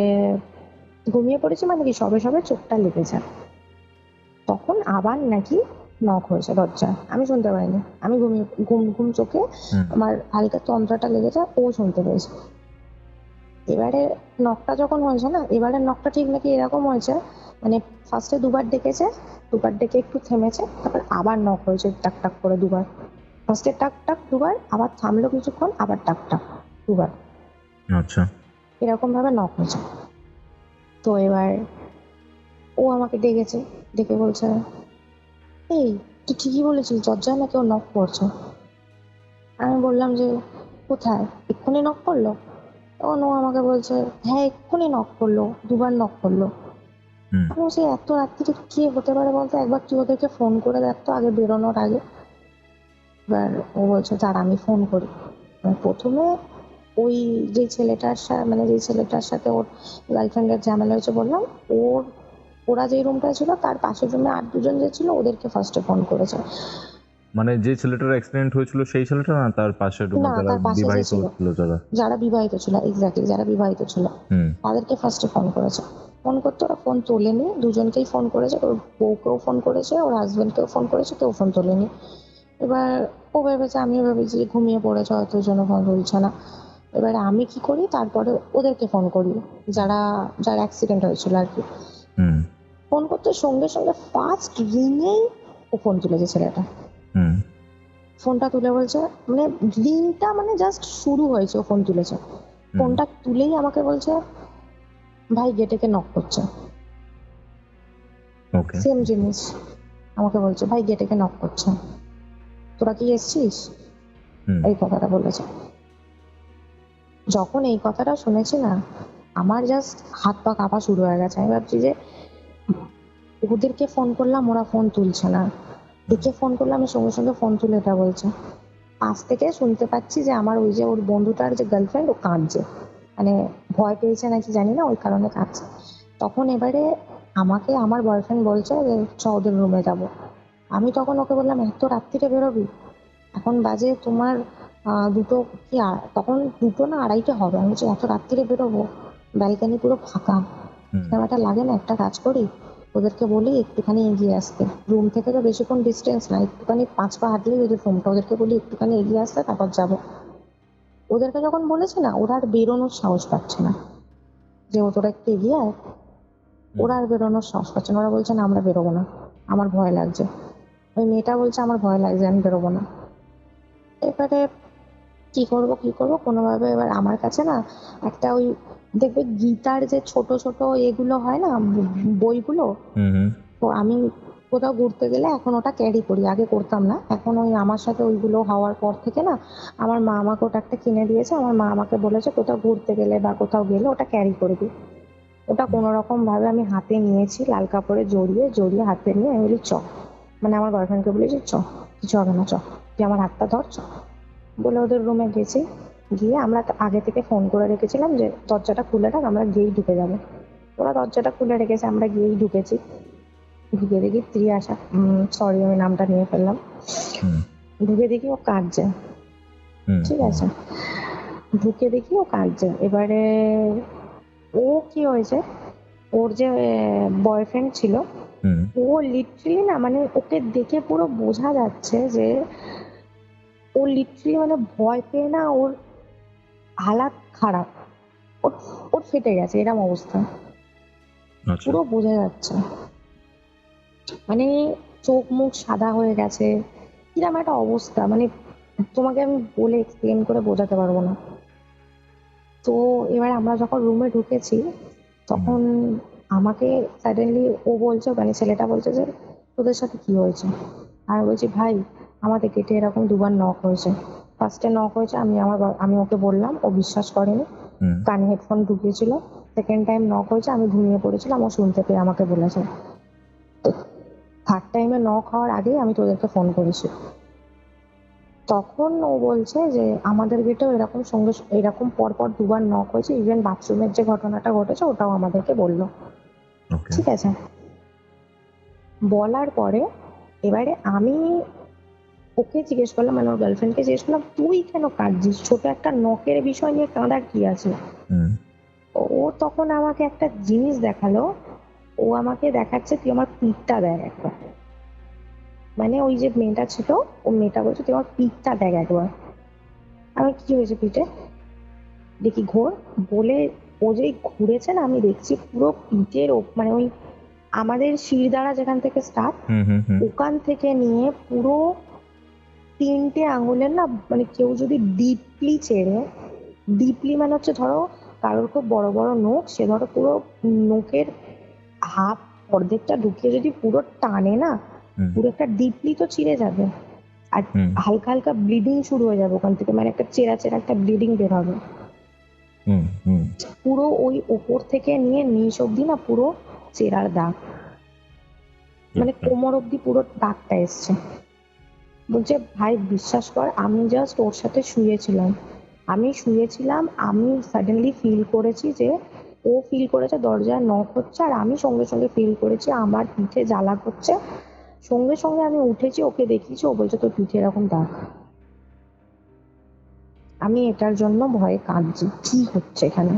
ঘুমিয়ে পড়েছি মানে কি, সবে সবে চোখটা লেগেছে, তখন আবার নাকি নক হয়েছে দরজায়, আমি শুনতে পাইনি, আমি ঘুমিয়ে ঘুম ঘুম চোখে হুম। আমার হালকা তন্ত্রটা লেগেছে, ও শুনতে পেয়েছে। এবারে নকটা যখন হয়েছে না, এবারে নকটা ঠিক নাকি এরকম হয়েছে, মানে ফার্স্টে দুবার ডেকেছে, দুবার ডেকে একটু থেমেছে, তারপর আবার নক হয়েছে টাক টাক করে দুবার। ফার্স্টে টাক টাক দুবার, আবার থামলো কিছুক্ষণ, আবার টাক টাক দুবার, আচ্ছা। এরকম ভাবে নক হয়েছে। তো এবার ও আমাকে ডেকেছে, ডেকে বলছে, এই তুই ঠিকই বলেছিস, দরজায় না কেউ নক করছে। আমি বললাম যে কোথায়, এক্ষুনি নক করলো? তখন ও আমাকে বলছে, হ্যাঁ এক্ষুনি নক করলো, দুবার নক করলো। হুম। আমি বলছি এত রাত্রিরে কে হতে পারে বলতো, একবার তুই ওদেরকে ফোন করে দেখ তো আগে বেরোনোর আগে। এবার ও বলছে তার আমি ফোন করি। এবার প্রথমে ওই যে ছেলেটার সাথে, মানে যে ছেলেটার সাথে ওর গার্লফ্রেন্ডের ঝামেলা হয়েছে বললাম, ওরা যে রুমটা ছিল তার পাশের রুমে আর দুজন যে ছিল ওদেরকে ফার্স্টে ফোন করেছে। মানে যে ছেলেটার অ্যাক্সিডেন্ট হয়েছিল সেই ছেলেটা, না তার পাশের রুমে না, যারা তার পাশে যে বিবাহিত ছিল, ছিল যারা? যারা বিবাহিত ছিল, এক্স্যাক্টলি যারা বিবাহিত ছিল হুম। তাদেরকে ফার্স্টে ফোন করেছে। ফোন করতে ওরা ফোন তোলেনি, দুজনকেই ফোন করেছে, ওর বউকেও ফোন করেছে, ওর হাজবেন্ডকেও ফোন করেছে, কেউ ফোন তোলেনি। এবার ও ভেবেছে, আমিও ভেবেছি যে ঘুমিয়ে পড়েছে হয়তো, ওই জন্য ফোন তুলছে না। এবারে আমি কি করি, তারপরে ওদেরকে ফোন করি, যার অ্যাক্সিডেন্ট হয়েছিল আর কি। হুম। ফোন করতে সঙ্গে সঙ্গে ফার্স্ট রিংয়েই ও ফোন তুলেছে ছেলেটা। হুম। ফোনটা তুলে বলছে, মানে রিংটা মানে জাস্ট শুরু হয়েছে, ও ফোন তুলেছে, ফোনটা তুলেই আমাকে বলছে, ভাই গেটে কে নক করছে। ওকে। সেম জিনিস আমাকে বলছে, ভাই গেটে কে নক করছে, তোরা কি এসছিস, হুম। এই কথাটা বলেছে। যখন এই কথাটা শুনেছি না, আমার জাস্ট হাত পা কাঁপা শুরু হয়ে গেছে। আমি ভাবছি যে ওদেরকে ফোন করলাম, ওরা ফোন তুলছে না, একে ফোন করলাম, আমি সঙ্গে সঙ্গে ফোন তুলে এটা বলছে। পাশ থেকে শুনতে পাচ্ছি যে আমার ওই যে ওর বন্ধুটার যে গার্লফ্রেন্ড, ও কাঁদছে, মানে ভয় পেয়েছে নাকি জানি না, ওই কারণে কাঁদছে। তখন এবারে আমাকে আমার বয়ফ্রেন্ড বলছে যে চ ওদের রুমে যাবো। আমি তখন ওকে বললাম, এত রাত্রিরে বেরোবি, এখন বাজে তোমার দুটো কি, তখন দুটো না আড়াইটে হবে। আমি বলছি এত রাত্রিরে বেরোবো, ব্যালকানি পুরো ফাঁকা, হুম। ব্যাপারটা লাগে না, একটা কাজ করি, ওদেরকে বলি একটুখানি এগিয়ে আসতে, রুম থেকে তো বেশিক্ষণ ডিস্টেন্স না, একটুখানি 5 পা হাঁটলেই ওদের রুমটা, ওদেরকে বলি একটুখানি এগিয়ে আসতে, তারপর যাবো। ওদেরকে যখন বলেছি না, ওরা আর বেরোনোর সাহস পাচ্ছে না, যে ও তোরা একটু এগিয়ে আয়, ওরা আর বেরোনোর সাহস পাচ্ছে না, ওরা বলছে না আমরা বেরোবো না, আমার ভয় লাগছে। ওই মেয়েটা বলছে আমার ভয় লাগছে, আমি বেরোবো না। এবারে কি করব কোনোভাবে, এবার আমার কাছে না একটা ওই, দেখবে গীতার যে ছোট ছোট এগুলো হয় না, বইগুলো, হুম। হুম। তো আমি কোথাও ঘুরতে গেলে এখন ওটা ক্যারি করি, আগে করতাম না, এখন ওই আমার সাথে ওইগুলো হওয়ার পর থেকে না, আমার মা আমাকে ওটা একটা কিনে দিয়েছে। আমার মা আমাকে বলেছে কোথাও ঘুরতে গেলে বা কোথাও গেলে ওটা ক্যারি করবি। ওটা কোনো রকম ভাবে আমি হাতে নিয়েছি, লাল কাপড়ে জড়িয়ে জড়িয়ে হাতে নিয়ে আমি বলি চ, মানে আমার বয়ফ্রেন্ডকে বলেছি চ, কিছু হবে না চ, তুই আমার হাতটা ধর চ, বলে ওদের রুমে গেছি। গিয়ে আমরা তো আগে থেকে ফোন করে রেখেছিলাম যে দরজাটা খুলে রাখ, আমরা গিয়েই ঢুকে যাবো। ওরা দরজাটা খুলে রেখেছে, আমরা গিয়েই ঢুকেছি। ঢুকে দেখি ত্রিয়াশা, সরি আমি নামটা নিয়ে ফেললাম, হুম। ঢুকে দেখি ও কাঁদছে। হুম। ঠিক আছে, ঢুকে দেখি ও কাঁদছে। এবারে ও কি হয়েছে, ওর যে বয়ফ্রেন্ড ছিল, হুম। ও লিটারালি না, মানে ওকে দেখে পুরো বোঝা যাচ্ছে যে ও লিটারালি মানে ভয় পেয়ে না, ওর হালাত খারাপ, ওর ওর ফেটে গেছে এরকম অবস্থা, আচ্ছা। পুরো বোঝা যাচ্ছে, মানে চোখ মুখ সাদা হয়ে গেছে, কিরকম একটা অবস্থা, মানে তোমাকে আমি বলে এক্সপ্লেন করে বোঝাতে পারবো না। তো এবার আমরা যখন রুমে ঢুকেছি, তখন আমাকে সাডেনলি ও বলছে, মানে ছেলেটা বলছে যে তোদের সাথে কি হয়েছে। আমি বলছি ভাই আমাদের গেটে এরকম দুবার নক হয়েছে, ফার্স্টে নক হয়েছে, আমি ওকে বললাম, ও বিশ্বাস করেনি, হুম। কানে হেডফোন ঢুকিয়েছিল। সেকেন্ড টাইম নক হয়েছে, আমি ঘুমিয়ে পড়েছিলাম, ও শুনতে পেয়ে আমাকে বলেছে। থার্ড টাইমে নক হওয়ার আগেই আমি তোদেরকে ফোন করেছি। তখন ও বলছে যে আমাদের গেটেও এরকম পরপর দুবার নক হয়েছে, ইভেন বাথরুমের যে ঘটনাটা ঘটেছে ওটাও আমাদেরকে বললো। ওকে। ঠিক আছে, বলার পরে এবারে আমি ওকে জিজ্ঞেস করলাম, মানে ওর গার্লফ্রেন্ডকে জিজ্ঞেস করলাম, তুই কেন কাঁদছিস, ছোট একটা নখের বিষয় নিয়ে কাঁদার কি আছে? হুম ও তখন আমাকে একটা জিনিস দেখালো, ও আমাকে দেখাচ্ছে, তুই আমার পিঠটা দেখ একবার। মানে ওই যে মেয়েটা ছিল, ও মেয়েটা বলছে তুই আমার পিঠটা দেখ একবার। আমি, কি হয়েছে পিঠে? দেখি ঘোর। বলে ও যেই ঘুরেছে না, আমি দেখছি পুরো পিঠের মানে ওই আমাদের শিরদাঁড়া যেখান থেকে স্টার্ট, হুম হুম হুম ওখান থেকে নিয়ে পুরো 3টে আঙুলের না, মানে কেউ যদি ডিপলি চেড়ে, ডিপলি মানে হচ্ছে ধরো কারোর খুব বড় বড় নখ, সে ধরো পুরো নখের হাফ অর্ধেকটা ঢুকিয়ে যদি পুরো টানে না, হুম পুরো একটা ডিপলি তো ছিঁড়ে যাবে। আর হুম হালকা হালকা ব্লিডিং শুরু হয়ে যাবে ওখান থেকে, মানে একটা চেরা চেরা একটা ব্লিডিং বের হবে। হুম হুম পুরো ওই ওপর থেকে নিয়ে নিচ অব্দি না পুরো চেরার দাগ, মানে কোমর অব্দি পুরো দাগটা এসছে। বলছে ভাই বিশ্বাস কর, আমি জাস্ট ওর সাথে শুয়েছিলাম, আমি সাডেনলি ফিল করেছি যে ও ফিল করেছে দরজায় নক হচ্ছে, আর আমি সঙ্গে সঙ্গে ফিল করেছি আমার পিঠে জ্বালা করছে। সঙ্গে সঙ্গে আমি উঠেছি, ওকে দেখিয়েছি, ও বলছে তোর পিঠে এরকম দাগ। আমি এটার জন্য ভয়ে কাঁদছি, কি হচ্ছে এখানে।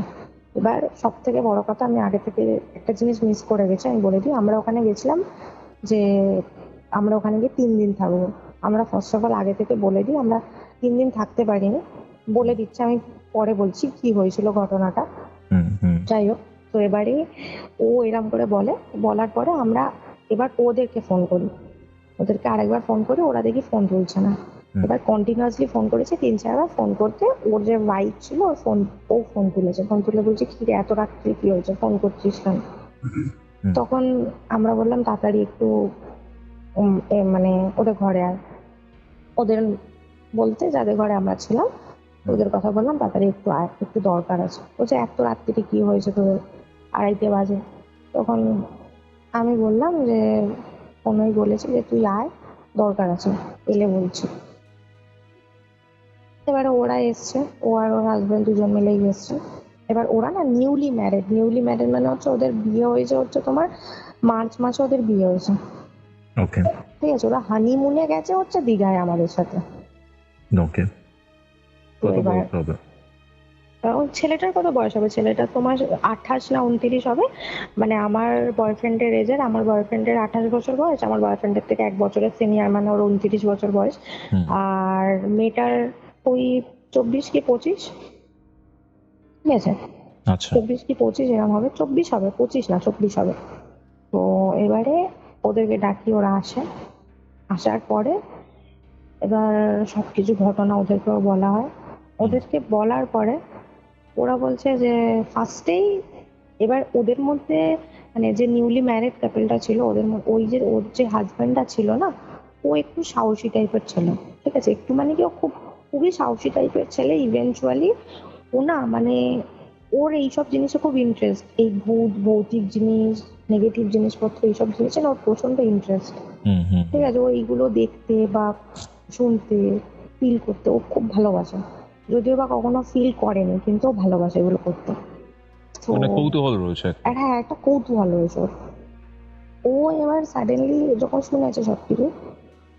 এবার সব থেকে বড় কথা, আমি আগে থেকে একটা জিনিস মিস করে গেছি, আমি বলে দিই। আমরা ওখানে গেছিলাম যে আমরা ওখানে গিয়ে 3 দিন থাকবো। আমরা ফার্স্ট অফ অল আগে থেকে বলে দিই, আমরা 3 দিন থাকতে পারিনি। বলে দিচ্ছি, আমি পরে বলছি কি হয়েছিল ঘটনাটা। হুম হুম যাই হোক, তো এবারে ও এরম করে বলার পরে আমরা এবার ওদেরকে ফোন করি, ওদেরকে আরেকবার ফোন করি, ওরা দেখি ফোন তুলছে না। হুম এবার কন্টিনিউয়াসলি ফোন করেছে 3-4 বার, ফোন করতে ওর যে ওয়াইফ ছিল ওর ও ফোন তুলেছে, ফোন তুলে বলছে কি রে, এত রাত্রে কি হয়েছে, ফোন করছিস কেন? হুম তখন আমরা বললাম তাড়াতাড়ি একটু মানে ওদের ঘরে আয়। ওদের বলতে যাদের ঘরে আমরা ছিলাম ওদের কথা বললাম, তাড়াতাড়ি একটু আয়, একটু দরকার আছে। বলছে এত রাত্রিরে কি হয়েছে তোদের, 2:30 বাজে। তখন আমি বললাম যে ফোনই বলেছি যে তুই আয়, দরকার আছে, এলে বলছি। এবারে ওরা এসছে, ও আর ওর হাজবেন্ড দুজন মিলেই এসছে। এবার ওরা না নিউলি ম্যারেড মানে হচ্ছে ওদের বিয়ে হয়েছে হচ্ছে তোমার মার্চ মাসে ওদের বিয়ে হয়েছে। ওকে ঠিক আছে, ওরা হানিমুনে গেছে হচ্ছে দীঘায় আমাদের সাথে। ওকে তো কত এবার বয়স হবে? ওই ছেলেটার কত বয়স হবে, ছেলেটার তোমার 28 না 29 হবে। মানে আমার বয়ফ্রেন্ডের 28 বছর বয়স, আমার বয়ফ্রেন্ডের থেকে 1 বছরের সিনিয়র, মানে ওর 29 বছর বয়স। হুম আর মেয়েটার ওই 24 কি 25, ঠিক আছে, আচ্ছা 24 কি 25 এরকম হবে, 24 হবে, 25 না 24 হবে। তো এবারে ওদেরকে ডাকি, ওরা আসে। আসার পরে এবার সবকিছু ঘটনা ওদেরকেও বলা হয়। ওদেরকে বলার পরে ওরা বলছে যে ফার্স্টেই, এবার ওদের মধ্যে মানে যে নিউলি ম্যারিড কাপলটা ছিল ওদের মধ্যে, ওর যে হাজবেন্ডটা ছিল না, ও একটু সাহসী টাইপের ছেলে। ঠিক আছে, একটু মানে কি, ও খুবই সাহসী টাইপের ছেলে। ইভেনচুয়ালি ও না, মানে ওর এইসব জিনিসে খুব ইন্টারেস্ট, এই ভূত ভৌতিক জিনিস, নেগেটিভ জিনিসপত্র, এইসব জিনিসে না ওর প্রচন্ড ইন্টারেস্ট। হুম হুম ঠিক আছে, ও এইগুলো দেখতে বা শুনতে, ফিল করতে ও খুব ভালোবাসে। যদিও বা কখনো ফিল করেনি, কিন্তু ও ভালোবাসে এগুলো করতে। তো মানে কৌতূহল রয়েছে একটা। হ্যাঁ, একটা কৌতূহল রয়েছে ওর। ও এবার সাডেনলি যখন শুনেছে সবকিছু,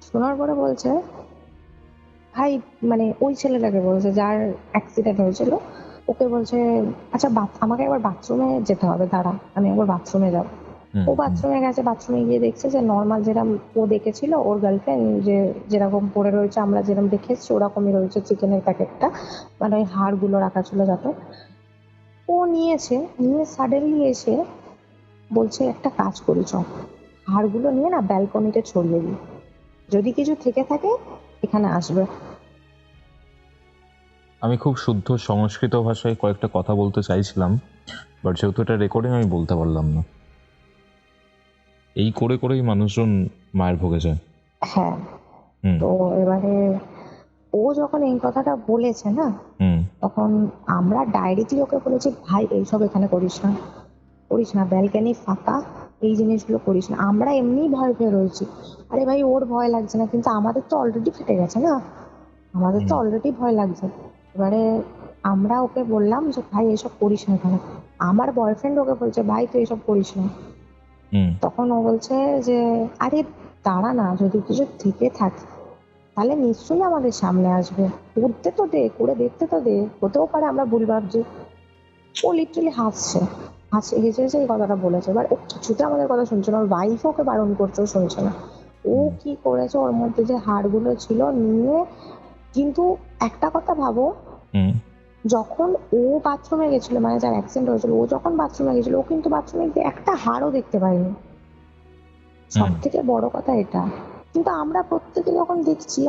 শোনার পরে বলছে ভাই, মানে ওই ছেলেটাকে বলছে যার অ্যাক্সিডেন্ট হয়েছিল, ওকে বলছে আচ্ছা আমাকে একবার বাথরুমে যেতে হবে, দাঁড়া আমি একবার বাথরুমে যাবো। হুম ও হুম বাথরুমে গেছে, বাথরুমে গিয়ে দেখছে যে নর্মাল যেরকম ও দেখেছিল ওর গার্লফ্রেন্ড যে যেরকম পড়ে রয়েছে, আমরা যেরকম দেখে এসেছি ওরকমই রয়েছে, চিকেনের প্যাকেটটা, মানে ওই হাড়গুলো রাখা ছিল যাতে। ও নিয়ে সাডেনলি এসে বলছে একটা কাজ করি, চল হাড়গুলো নিয়ে না ব্যালকনিতে ছড়িয়ে দিই, যদি কিছু থেকে থাকে এখানে আসবে। আমি খুব শুদ্ধ সংস্কৃত ভাষায় কয়েকটা কথা বলতে চাইছিলাম, বাট যেহেতু এটা রেকর্ডিং আমি বলতে পারলাম না। এই করে করেই মানুষজন মায়ের ভোগে যায়। হ্যাঁ, হুম তো এবারে ও যখন এই কথাটা বলেছে না, হুম তখন আমরা ডাইরেক্টলি ওকে বলেছি ভাই এইসব এখানে করিস না, ব্যালকনি ফাঁকা, এই জিনিসগুলো করিস না। আমরা এমনি ভয় পেয়ে রয়েছি, আরে ভাই ওর ভয় লাগছে না, কিন্তু আমাদের তো অলরেডি ফেটে গেছে না, আমাদের তো অলরেডি ভয় লাগছে। এবারে আমরা ওকে বললাম যে ভাই এসব করিস না এখানে। আমার বয়ফ্রেন্ড ওকে বলছে ভাই তুই এসব করিস না। হুম তখন ও বলছে যে আরে দাঁড়া না, যদি কিছু থেকে থাকে। তাহলে নিশ্চয়ই আমাদের সামনে আসবে, করতে তো দে, করে দেখতে তো দে, হতেও পারে আমরা ভুল ভাবছি। ও লিটারালি হাসছে, হেসে হেসে এই কথাটা বলেছে। এবার ও কিছুতে আমাদের কথা শুনছে না, ওর ওয়াইফ ওকে বারণ করছে, ও শুনছে না। ও কি করেছে, ওর মধ্যে যে হাড়গুলো ছিল নিয়ে, কিন্তু একটা কথা ভাবো, হুম যখন ও বাথরুমে গেছিল, মানে যার অ্যাক্সিডেন্ট হয়েছিল, ও যখন বাথরুমে গেছিল, ও কিন্তু বাথরুমে গিয়ে একটা হাড়ও দেখতে পায়নি। সব হুম থেকে বড় কথা এটা। কিন্তু আমরা প্রত্যেকে যখন দেখছি,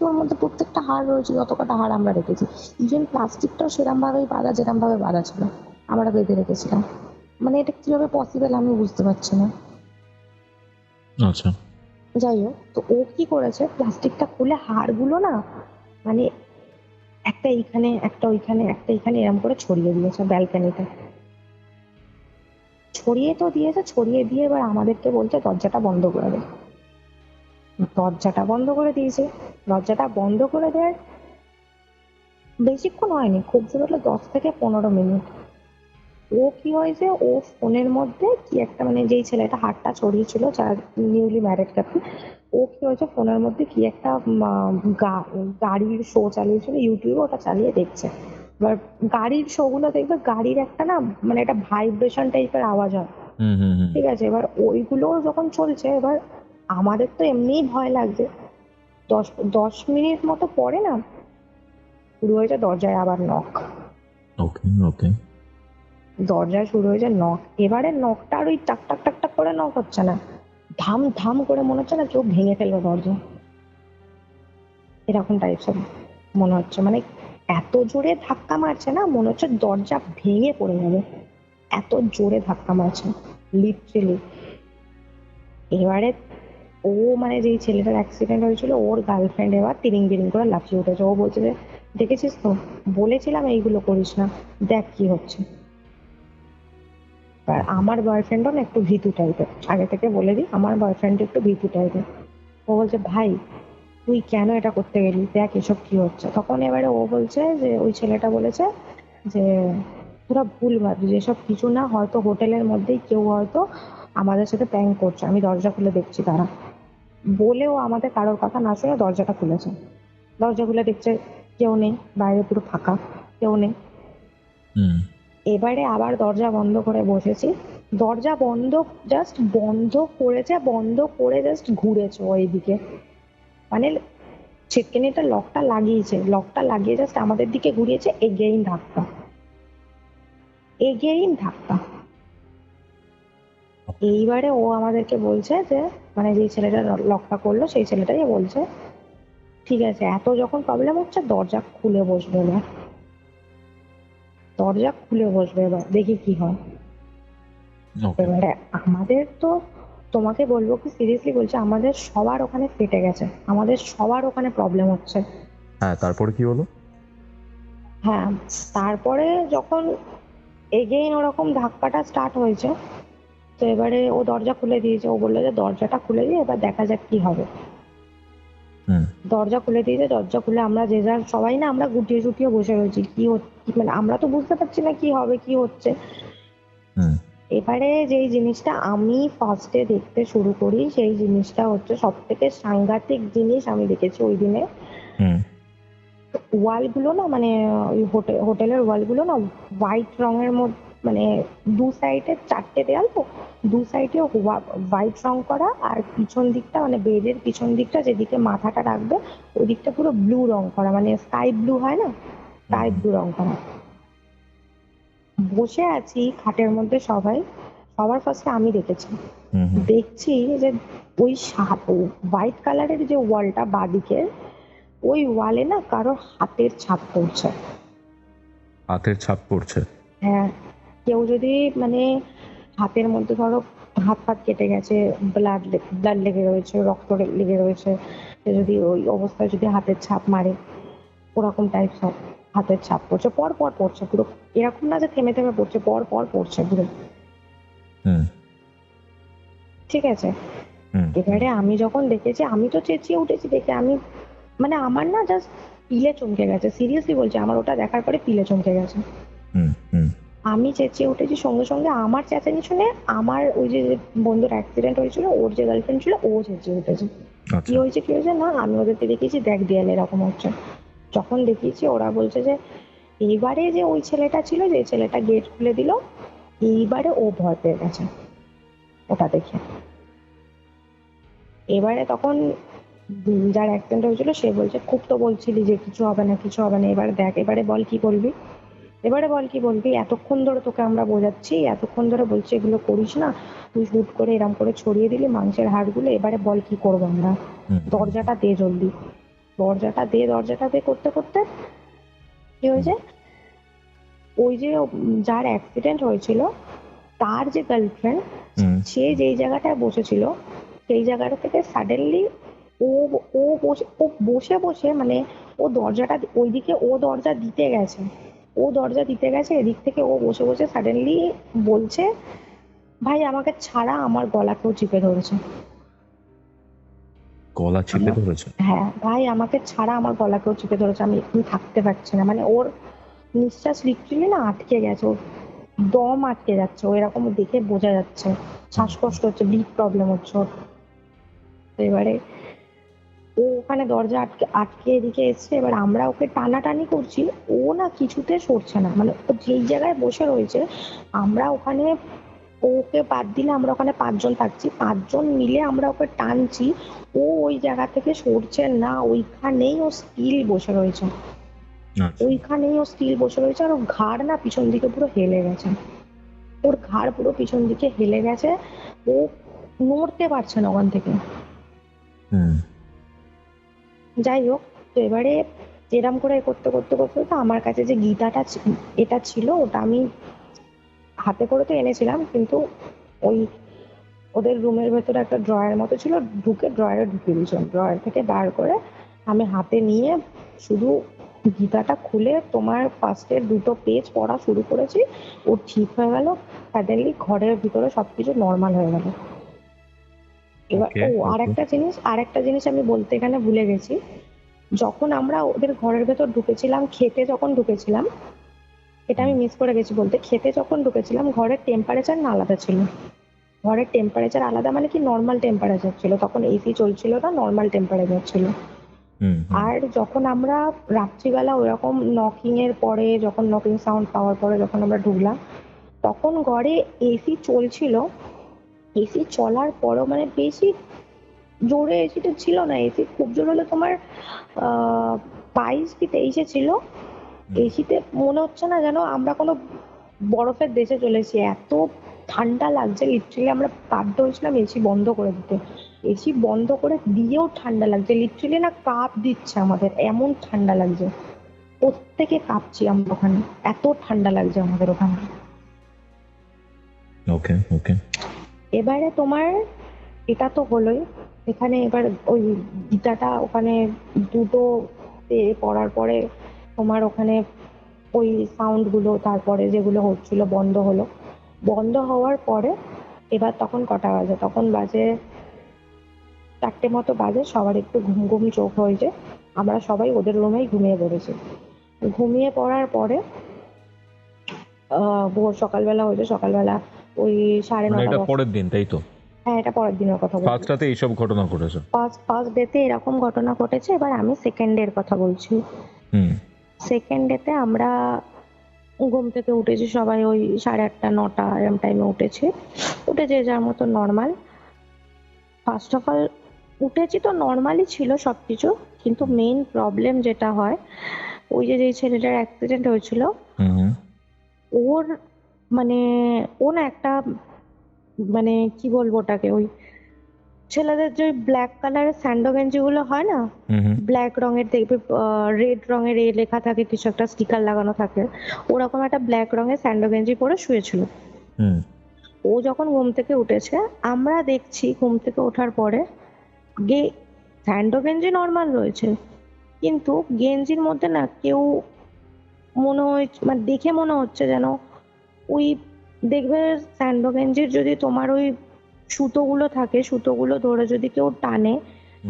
ওর মধ্যে প্রত্যেকটা হাড় রয়েছে, যত কটা হাড় আমরা রেখেছি। ইভেন প্লাস্টিকটাও সেরকম ভাবেই বাঁধা, যেরকম ভাবে বাঁধা ছিল আমরা বেঁধে রেখেছিলাম। মানে এটা কিভাবে পসিবল আমি বুঝতে পারছি না। আচ্ছা যাই হোক, তো ও কি করেছে, প্লাস্টিকটা খুলে হাড়গুলো না, মানে একটা এইখানে, একটা ওইখানে, একটা এইখানে, এরকম করে ছড়িয়ে দিয়েছে ব্যালকনিতে। ছড়িয়ে তো দিয়েছে, ছড়িয়ে দিয়ে এবার আমাদেরকে বলছে দরজাটা বন্ধ করে দে। দরজাটা বন্ধ করে দিয়েছে। দরজাটা বন্ধ করে দেয়, বেশিক্ষণ হয়নি, খুব জোর হলো 10 থেকে 15 মিনিট। ও কি হয়েছে, ও ফোনের মধ্যে কি একটা, মানে যেই ছেলেটা হাতটা ছড়িয়েছিল, যার নিউলি ম্যারেড কাপল, ও কি হয়েছে, ফোনের মধ্যে কি একটা গাড়ির শো চালিয়েছিল ইউটিউবে, ওটা চালিয়ে দেখছে। এবার গাড়ির শো গুলো দেখবে, গাড়ির একটা না, মানে একটা ভাইব্রেশন টাইপের আওয়াজ হয়, হুম হুম হুম ঠিক আছে। এবার ওইগুলো যখন চলছে, এবার আমাদের তো এমনিই ভয় লাগছে। দশ 10 মিনিট মতো পরে না, শুরু হয়েছে দরজায় আবার নক। ওকে ওকে দরজায় শুরু হয়েছে নক। এবারে নকটা আর ওই টাক টাক টাক টাক করে নক হচ্ছে না, ধাম ধাম করে, মনে হচ্ছে না কেউ ভেঙে ফেলবে দরজা, এরকম টাইপসের মনে হচ্ছে। মানে এত জোরে ধাক্কা মারছে না, মনে হচ্ছে দরজা ভেঙে পড়ে যাবে, এত জোরে ধাক্কা মারছে লিটারেলি। এবারে ও, মানে যেই ছেলেটার অ্যাক্সিডেন্ট হয়েছিল, ওর গার্লফ্রেন্ড এবার তিরিং বিরিং করে লাফিয়ে উঠেছে। ও বলছে যে, দেখেছিস তো, বলেছিলাম এইগুলো করিস না, দেখ কি হচ্ছে। আর আমার বয়ফ্রেন্ডও না একটু ভীতু টাইপের, আগে থেকে বলে দিই, আমার বয়ফ্রেন্ড একটু ভীতু টাইপের। ও বলছে, ভাই তুই কেন এটা করতে গেলি, দেখ এসব কি হচ্ছে। তখন এবারে ও বলছে যে, ওই ছেলেটা বলেছে যে, তোরা ভুল ভাবছিস, এসব কিছু না, হয়তো হোটেলের মধ্যেই কেউ হয়তো আমাদের সাথে প্র্যাঙ্ক করছে, আমি দরজা খুলে দেখছি তারা। বলেও আমাদের কারোর কথা না শুনে দরজাটা খুলেছে। দরজা খুলে দেখছে কেউ নেই, বাইরে পুরো ফাঁকা, কেউ নেই। হুম এবারে আবার দরজা বন্ধ করে বসেছি। দরজা বন্ধ, জাস্ট বন্ধ করেছে, বন্ধ করে জাস্ট ঘুরেছে ওইদিকে, মানে ছিটকিনিটা লকটা লাগিয়েছে, লকটা লাগিয়ে জাস্ট আমাদের দিকে ঘুরিয়েছে, এগেইন ধাক্কা, এগেইন ধাক্কা। এইবারে ও আমাদেরকে বলছে যে, মানে যেই ছেলেটা লকটা করলো, সেই ছেলেটাই বলছে, ঠিক আছে এত যখন প্রবলেম হচ্ছে, দরজা খুলে বসবে এবার, দরজা খুলে বসবে এবার, দেখি কি হয়। ওকে এবারে আমাদের তো, তোমাকে বলবো কি, সিরিয়াসলি বলছি, আমাদের সবার ওখানে ফেটে গেছে, আমাদের সবার ওখানে প্রবলেম হচ্ছে। হ্যাঁ তারপরে কি হলো হ্যাঁ, তারপরে যখন এগেইন ওরকম ধাক্কাটা স্টার্ট হয়েছে, তো এবারে ও দরজা খুলে দিয়েছে, ও বললো যে দরজাটা খুলে দিয়ে এবার দেখা যাক কি হবে। হুম দরজা খুলে দিয়েছে, দরজা খুলে আমরা যে যার সবাই না, আমরা গুটিয়ে চুটিয়ে বসে রয়েছি, কি হচ্ছে, মানে আমরা তো বুঝতে পারছি না কি হবে, কি হচ্ছে। হুম এবারে যেই জিনিসটা আমি ফার্স্টে দেখতে শুরু করি, সেই জিনিসটা হচ্ছে সব থেকে সাংঘাতিক জিনিস আমি দেখেছি ওই দিনে। হুম ওয়ালগুলো না, মানে ওই হোটেলের ওয়ালগুলো না হোয়াইট রঙের মধ্যে, মানে দু সাইডে 4টে দেয়াল, তো দু সাইডে হোয়াইট রং করা, আর পিছন দিকটা, মানে বেডের পিছন দিকটা যেদিকে মাথাটা রাখবে, ওই দিকটা পুরো ব্লু রং করা, মানে স্কাই ব্লু হয় না, স্কাই ব্লু রং করা। বসে আছি খাটের মধ্যে সবাই, সবার ফার্স্টে আমি দেখেছি। হুম হুম দেখছি যে ওই হোয়াইট কালারের যে ওয়ালটা বাঁদিকে, ওই ওয়ালে না কারো হাতের ছাপ পড়ছে। হাতের ছাপ পড়ছে হ্যাঁ, কেউ যদি, মানে হাতের মধ্যে ধরো হাত ফাত কেটে গেছে, ব্লাড লেগে রয়েছে, রক্ত লেগে রয়েছে, সে যদি ওই অবস্থায় যদি হাতের ছাপ মারে, ওরকম টাইপ সব হাতের ছাপ পড়ছে, পর পর পড়ছে পুরো, এরকম না যে থেমে থেমে পড়ছে, পর পর পড়ছে পুরো, হুম ঠিক আছে। হুম এবারে আমি যখন দেখেছি, আমি তো চেঁচিয়ে উঠেছি দেখে, আমি, মানে আমার না জাস্ট পিলে চমকে গেছে, সিরিয়াসলি বলছি, আমার ওটা দেখার পরে পিলে চমকে গেছে। হুম হুম আমি চেঁচিয়ে উঠেছি, সঙ্গে সঙ্গে আমার চেঁচানি শুনে আমার ওই যে বন্ধুর অ্যাক্সিডেন্ট হয়েছিল, ওর যে গার্লফ্রেন্ড ছিল, ও চেঁচিয়ে উঠেছে। কি হয়েছে না, আমি ওদেরকে দেখিয়েছি, দেখ দেয়ালে এরকম হচ্ছে। যখন দেখিয়েছি ওরা বলছে যে এইবারে যে ওই ছেলেটা ছিল, যে ছেলেটা গেট খুলে দিল, এইবারে ও ভয় পেয়ে গেছে ওটা দেখে। এবারে তখন যার অ্যাক্সিডেন্ট হয়েছিল সে বলছে খুব তো বলছিলি যে কিছু হবে না কিছু হবে না, এবারে দেখ, এবারে বল কি করবি, এবারে বল কি বলবি, এতক্ষণ ধরে তোকে আমরা বোঝাচ্ছি, এতক্ষণ ধরে বলছি এগুলো করিস না, তুই হুট করে এরম করে ছড়িয়ে দিলি মাংসের হাড়গুলো, এবারে বল কি করবো আমরা, দরজাটা দে জলদি, দরজাটা দে করতে করতে কি হয়েছে, ওই যে যার অ্যাক্সিডেন্ট হয়েছিল তার যে গার্লফ্রেন্ড, সে যেই জায়গাটায় বসেছিল সেই জায়গাটা থেকে সাডেনলি ও ও বসে বসে মানে ও দরজাটা ওইদিকে ও দরজা দিতে গেছে, এদিক থেকে ও বসে বসে সাডেনলি বলছে, ভাই আমাকে ছাড়া, আমার গলাকেও চিপে ধরেছে। গলা চিপে ধরেছে? হ্যাঁ ভাই, আমাকে ছাড়া আমার গলাকেও চিপে ধরেছে, আমি এক্ষুনি থাকতে পারছি না, মানে ওর নিঃশ্বাস লিটারালি না আটকে গেছে, ওর দম আটকে যাচ্ছে, ও এরকম দেখে বোঝা যাচ্ছে, শ্বাসকষ্ট হচ্ছে, ব্রিথ প্রবলেম হচ্ছে ওর। তো এবারে ও ওখানে দরজা আটকে আটকে এদিকে এসছে, এবার আমরা ওকে টানাটানি করছি, ও না কিছুতে সরছে না, মানে ও যেই জায়গায় বসে রয়েছে, আমরা ওখানে ওকে বাদ দিলে আমরা ওখানে 5 জন থাকছি, 5 জন মিলে আমরা ওকে টানছি, ও ওই জায়গা থেকে সরছে না, ওইখানেই ও স্টিল বসে রয়েছে, আর ওর ঘাড় না পিছন দিকে পুরো হেলে গেছে, ও নড়তে পারছে না ওখান থেকে। যাই হোক, তো এবারে এরম করে করতে করতে করতে তো আমার কাছে যে গীতাটা এটা ছিল, ওটা আমি হাতে করে তো এনেছিলাম, কিন্তু ওই ওদের রুমের ভেতরে একটা ড্রয়ার মতো ছিল, ড্রয়ারে ঢুকিয়ে দিয়েছিলাম, ড্রয়ার থেকে বার করে আমি হাতে নিয়ে শুধু গীতাটা খুলে তোমার ফার্স্টের 2টো পেজ পড়া শুরু করেছি, ও ঠিক হয়ে গেল, সাডেনলি ঘরের ভিতরে সবকিছু নর্মাল হয়ে গেল। এবার আরেকটা জিনিস আমি বলতে এখানে ভুলে গেছি, যখন আমরা ওদের ঘরের ভেতর ঢুকেছিলাম, এটা আমি মিস করে গেছি বলতে, খেতে যখন ঢুকেছিলাম ঘরের টেম্পারেচার না আলাদা ছিল, ঘরের টেম্পারেচার আলাদা মানে কি নর্মাল টেম্পারেচার ছিল, তখন এসি চলছিল না, নর্মাল টেম্পারেচার ছিল। আর যখন আমরা রাত্রিবেলা ওরকম নকিং এর পরে, যখন নকিং সাউন্ড পাওয়ার পরে যখন আমরা ঢুকলাম, তখন ঘরে এসি চলছিল, এসি চলার পরও মানে বেশি জোরে এসিটা ছিল না, এসি খুব জোর হলে তোমার 22 কি 23-এ ছিল, এসিতে মনে হচ্ছে না যেন আমরা কোনো বরফের দেশে চলেছি, এত ঠান্ডা লাগছে, লিটারালি আমরা বাধ্য হয়েছিলাম এসি বন্ধ করে দিতে, এসি বন্ধ করে দিয়েও ঠান্ডা লাগছে, লিটারালি না কাঁপ দিচ্ছে আমাদের, এমন ঠান্ডা লাগছে, প্রত্যেকে কাঁপছি আমরা ওখানে, এত ঠান্ডা লাগছে আমাদের ওখানে। ওকে ওকে, এবারে তোমার এটা তো হলোই, এখানে এবার ওই গীতাটা ওখানে 2টো পড়ার পরে তোমার ওখানে ওই সাউন্ড গুলো তারপরে যেগুলো হচ্ছিল বন্ধ হওয়ার পরে এবার তখন কটা বাজে, তখন বাজে 4টে মতো বাজে, সবার একটু ঘুম ঘুম চোখ হয়েছে, আমরা সবাই ওদের রুমেই ঘুমিয়ে পড়েছি। ঘুমিয়ে পড়ার পরে ভোর সকালবেলা ওই 9:30। এটা পরের দিন তাই তো? হ্যাঁ, এটা পরের দিনের কথা বলছি। ফার্স্ট রাতে এইসব ঘটনা ঘটেছে? ফার্স্ট ডেতে এরকম ঘটনা ঘটেছে, এবার আমি সেকেন্ড ডের কথা বলছি। সেকেন্ড ডেতে আমরা ঘুম থেকে উঠেছি সবাই, ওই 8:30 9টা এরকম টাইমে উঠেছি, উঠে যে যার মতো নর্মাল, ফার্স্ট অফ অল উঠেছি তো নর্মালই ছিল সবকিছু, কিন্তু মেইন প্রবলেম যেটা হয়, ওই যে ছেলেটার অ্যাক্সিডেন্ট হয়েছিল, ওর মানে ও না একটা মানে কি বলবো ওটাকে, ওই ছেলেদের যে ব্ল্যাক কালারের স্যান্ডো গেঞ্জি গুলো হয় না, ব্ল্যাক রঙের, দেখবে রেড রঙের এ লেখা থাকে, কিছু একটা স্টিকার লাগানো থাকে, ওরকম একটা ব্ল্যাক রঙের স্যান্ডো গেঞ্জি পরে শুয়েছিল। ও যখন ঘুম থেকে উঠেছে, আমরা দেখছি ঘুম থেকে ওঠার পরে স্যান্ডো গেঞ্জি নর্মাল রয়েছে, কিন্তু গেঞ্জির মধ্যে না কেউ মানে দেখে মনে হচ্ছে যেন ওই দেখবে স্যান্ডো গেঞ্জির যদি তোমার ওই সুতোগুলো থাকে, সুতোগুলো ধরে যদি কেউ টানে,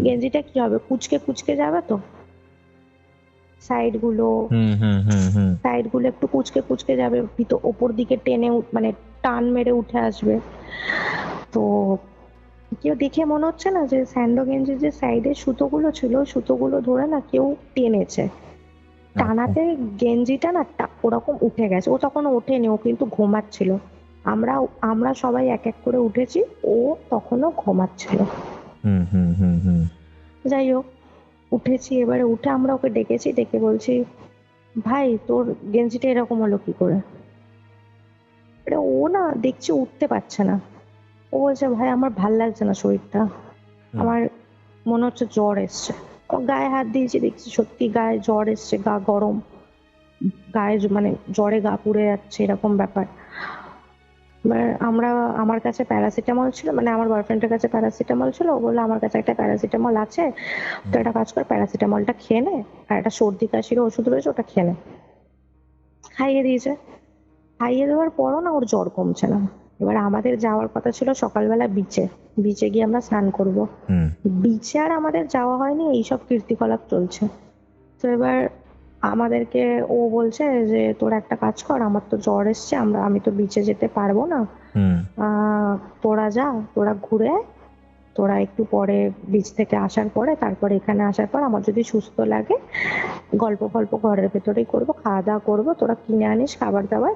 গেঞ্জিটা কি হবে, কুচকে যাবে, তো সাইড গুলো একটু কুচকে যাবে, ওপর দিকে টেনে মানে টান মেরে উঠে আসবে। তো কেউ দেখে মনে হচ্ছে না যে স্যান্ডো গেঞ্জির যে সাইডের সুতোগুলো ছিল ওই সুতোগুলো ধরে না কেউ টেনেছে, টানাতে গেঞ্জিটা না ওরকম উঠে গেছে। ও তখন ওঠেনি, ও কিন্তু ঘুমাচ্ছিল। আমরা আমরা সবাই এক এক করে উঠেছি, ও তখনও ঘুমাচ্ছিল। হুম হুম হুম হুম যাই হোক, উঠেছি, এবারে উঠে আমরা ওকে ডেকেছি, ডেকে বলছি, ভাই তোর গেঞ্জিটা এরকম হলো কি করে? এবারে ও না দেখছি উঠতে পারছে না। ও বলছে, ভাই আমার ভাল লাগছে না শরীরটা, আমার মনে হচ্ছে জ্বর এসছে। ও গায়ে হাত দিয়েছি, দেখছি সত্যি গায়ে জ্বর এসছে, গা গরম, গায়ে মানে জ্বরে গা পুড়ে যাচ্ছে, এরকম ব্যাপার। এবার আমার কাছে প্যারাসিটামল ছিল, মানে আমার বয়ফ্রেন্ডের কাছে প্যারাসিটামল ছিল। ও বললো আমার কাছে একটা প্যারাসিটামল আছে, তো একটা কাজ কর, প্যারাসিটামলটা খেয়ে নে, আর একটা সর্দি কাশির ওষুধ রয়েছে ওটা খেয়ে নে। খাইয়ে দিয়েছে। খাইয়ে দেওয়ার পরও না ওর জ্বর কমছে না। এবার আমাদের যাওয়ার কথা ছিল সকালবেলা বিচে, বিচে গিয়ে আমরা স্নান করব। হুম বিচে আর আমাদের যাওয়া হয়নি, এইসব কীর্তিকলাপ চলছে। তো এবার আমাদেরকে ও বলছে যে তোরা একটা কাজ কর, আমার তো জ্বর এসছে, আমি তো বিচে যেতে পারবো না, হুম তোরা যা, তোরা ঘুরে আয়, তোরা একটু পরে বিচ থেকে আসার পরে, তারপরে এখানে আসার পর আমার যদি সুস্থ লাগে গল্প ফল্প ঘরের ভেতরেই করবো, খাওয়া দাওয়া করবো, তোরা কিনে আনিস খাবার দাবার,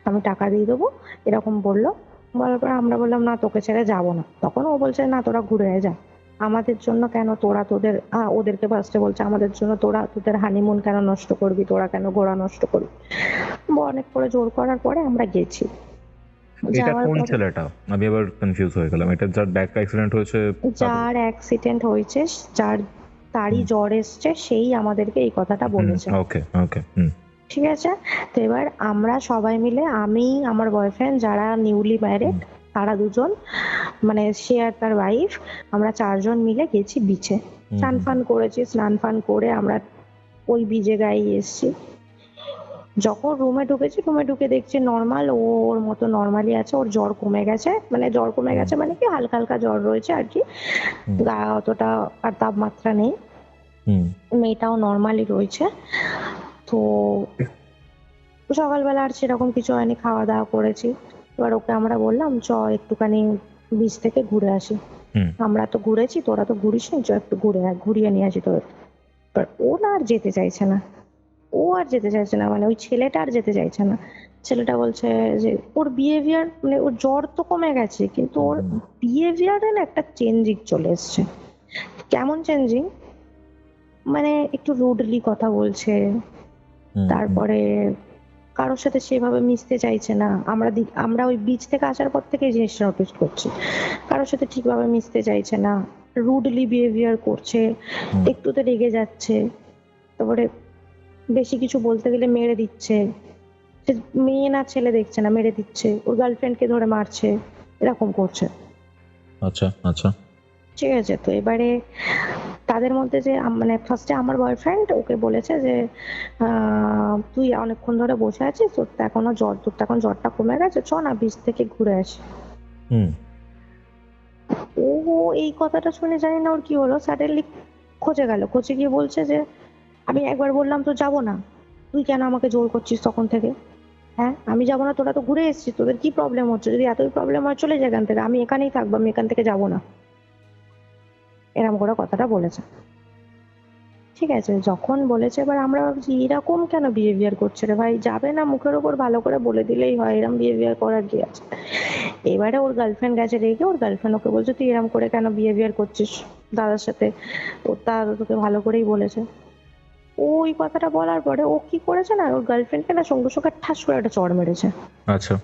আমি টাকা দিয়ে দেবো, এরকম বললো। বলার পর আমরা বললাম না তোকে ছেড়ে যাবো না। তখন ও বলছে না তোরা ঘুরে আয়, যা, আমাদের জন্য কেন তোরা তোদের ওদেরকে ফার্স্টে বলছে আমাদের জন্য তোরা তোদের হানিমুন কেন নষ্ট করবি, তোরা কেন ঘোরা নষ্ট করবি। অনেক করে জোর করার পরে আমরা গেছি। এটা যাওয়ার কোন পরে ছেলেটা? আমি আবার কনফিউজ হয়ে গেলাম। এটা যার ব্যাক অ্যাক্সিডেন্ট হয়েছে? যার অ্যাক্সিডেন্ট হয়েছে, তারই জ্বর এসছে, সেই আমাদেরকে এই কথাটা বলেছে। ওকে ওকে হুম ঠিক আছে। তো এবার আমরা সবাই মিলে, আমি, আমার বয়ফ্রেন্ড, যারা নিউলি ম্যারিড তারা দুজন, মানে সে আর তার ওয়াইফ, আমরা চারজন মিলে গেছি বিচে। স্নান ফান করেছি, স্নান ফান করে আমরা ওই বিচে গায়ে এসেছি। যখন রুমে ঢুকেছি, রুমে ঢুকে দেখছি নর্মাল, ওর মতো নর্মালি আছে, ওর জ্বর কমে গেছে, মানে জ্বর কমে গেছে মানে কি হালকা হালকা জ্বর রয়েছে আর কি, গায়ে অতটা আর তাপমাত্রা নেই, মেয়েটাও নর্মালি রয়েছে। তো সকালবেলা আর সেরকম কিছু হয়নি, খাওয়া দাওয়া করেছি। এবার ওকে আমরা বললাম চ একটুখানি বিচ থেকে ঘুরে আসি, আমরা তো ঘুরেছি, তোরা তো ঘুরিসনি, চ একটু ঘুরিয়ে নিয়ে আসি তোর। এবার ও না আর যেতে চাইছে না, ও আর যেতে চাইছে না, মানে ওই ছেলেটা আর যেতে চাইছে না। ছেলেটা বলছে যে ওর বিহেভিয়ার, মানে ওর জ্বর তো কমে গেছে কিন্তু ওর বিহেভিয়ারে না একটা চেঞ্জিং চলে এসছে। কেমন চেঞ্জিং, মানে একটু রুডলি কথা বলছে, তারপরে কারোর সাথে সেভাবে মিশতে চাইছে না। আমরা ওই বিচ থেকে আসার পর থেকে এই জিনিসটা নোটিস করছি, কারোর সাথে ঠিকভাবে মিশতে চাইছে না, রুডলি বিহেভিয়ার করছে, একটুতে রেগে যাচ্ছে, তারপরে বেশি কিছু বলতে গেলে মেরে দিচ্ছে, সে মেয়ে না ছেলে দেখছে না, মেরে দিচ্ছে, ওর গার্লফ্রেন্ডকে ধরে মারছে, এরকম করছে। আচ্ছা আচ্ছা ঠিক আছে। তো এবারে তাদের মধ্যে যে মানে ফার্স্টে আমার বয়ফ্রেন্ড ওকে বলেছে যে তুই অনেকক্ষণ ধরে বসে আছিস, তোর তো এখন জ্বরটা কমে গেছে, চ না বিচ থেকে ঘুরে আসি। ও এই কথাটা শুনে জানি না ওর কি হলো, সাডেনলি খচে গেল, খচে গিয়ে বলছে যে আমি একবার বললাম তো যাবো না, তুই কেন আমাকে জোর করছিস তখন থেকে? হ্যাঁ আমি যাবো না, তোরা তো ঘুরে এসেছিস, তোদের কি প্রবলেম হচ্ছে? যদি এতই প্রবলেম হয় চলে যা এখান থেকে, আমি এখানেই থাকবো, আমি এখান থেকে যাবো না, এরকম করে কথাটা বলেছে। ঠিক আছে, যখন বলেছে এবার আমরা ভাবছি এরকম কেন বিহেভিয়ার করছে রে ভাই, যাবে না মুখের ওপর ভালো করে বলে দিলেই হয়, এরকম বিহেভিয়ার করার কি আছে? এবারে ওর গার্লফ্রেন্ড গেছে রেগে, ওর গার্লফ্রেন্ড ওকে বলছে তুই এরকম করে কেন বিহেভিয়ার করছিস দাদার সাথে, ওর দাদা তোকে ভালো করেই বলেছে। ওই কথাটা বলার পরে ও কি করেছে না, ওর গার্লফ্রেন্ডকে না সঙ্গে সঙ্গে ঠাস করে একটা চড় মেরেছে। আচ্ছা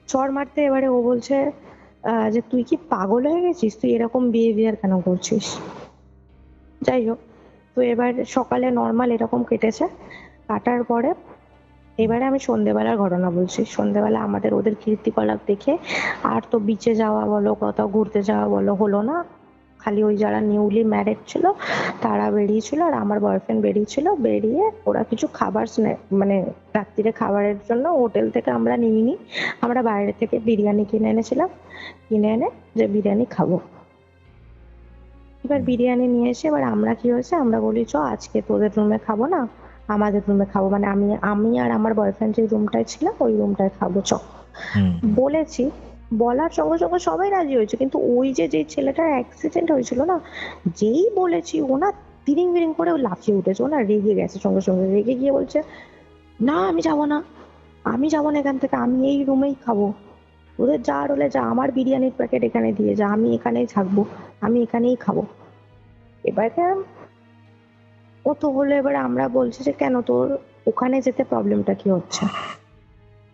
চড় মারতে এবারে ও বলছে যে তুই কি পাগল হয়ে গেছিস, তুই এরকম বিহেভিয়ার কেন করছিস? যাই হোক, তো এবার সকালে নর্মাল এরকম কেটেছে, কাটার পরে এবারে আমি সন্ধেবেলার ঘটনা বলছি। সন্ধেবেলা আমাদের ওদের কীর্তিকলাপ দেখে আর তো বিচে যাওয়া বলো, কোথাও ঘুরতে যাওয়া বলো হলো না, খালি ওই যারা নিউলি ম্যারিড ছিল তারা বেরিয়েছিল আর আমার বয়ফ্রেন্ড বেরিয়েছিল। বেরিয়ে ওরা কিছু খাবার মানে রাত্রিরে খাবারের জন্য হোটেল থেকে আমরা নিইনি, আমরা বাইরে থেকে বিরিয়ানি কিনে এনেছিলাম, কিনে এনে যে বিরিয়ানি খাবো। এবার বিরিয়ানি নিয়ে এসে এবার আমরা কি হয়েছে, আমরা বলি চ আজকে তোদের রুমে খাবো না, আমাদের রুমে খাবো, মানে আমি আর আমার বয়ফ্রেন্ড যে রুমটায় ছিলাম ওই রুমটায় খাবো চ। বলেছি, বলার সঙ্গে সঙ্গে সবাই রাজি হয়েছে, কিন্তু ওই যে যেই ছেলেটার অ্যাক্সিডেন্ট হয়েছিল না, যেই বলেছি ও না তিরিং বিরিং করে ও লাফিয়ে উঠেছে, ও না রেগে গেছে, সঙ্গে সঙ্গে রেগে গিয়ে বলছে না আমি যাবো না, আমি যাবো না এখান থেকে, আমি এই রুমেই খাবো, ওদের যা রলে যা, আমার বিরিয়ানির প্যাকেট এখানে দিয়ে যা, আমি এখানেই থাকবো, আমি এখানেই খাবো। এবারে ও তো হলো, এবারে আমরা বলছি যে কেন তোর ওখানে যেতে প্রবলেমটা কি হচ্ছে,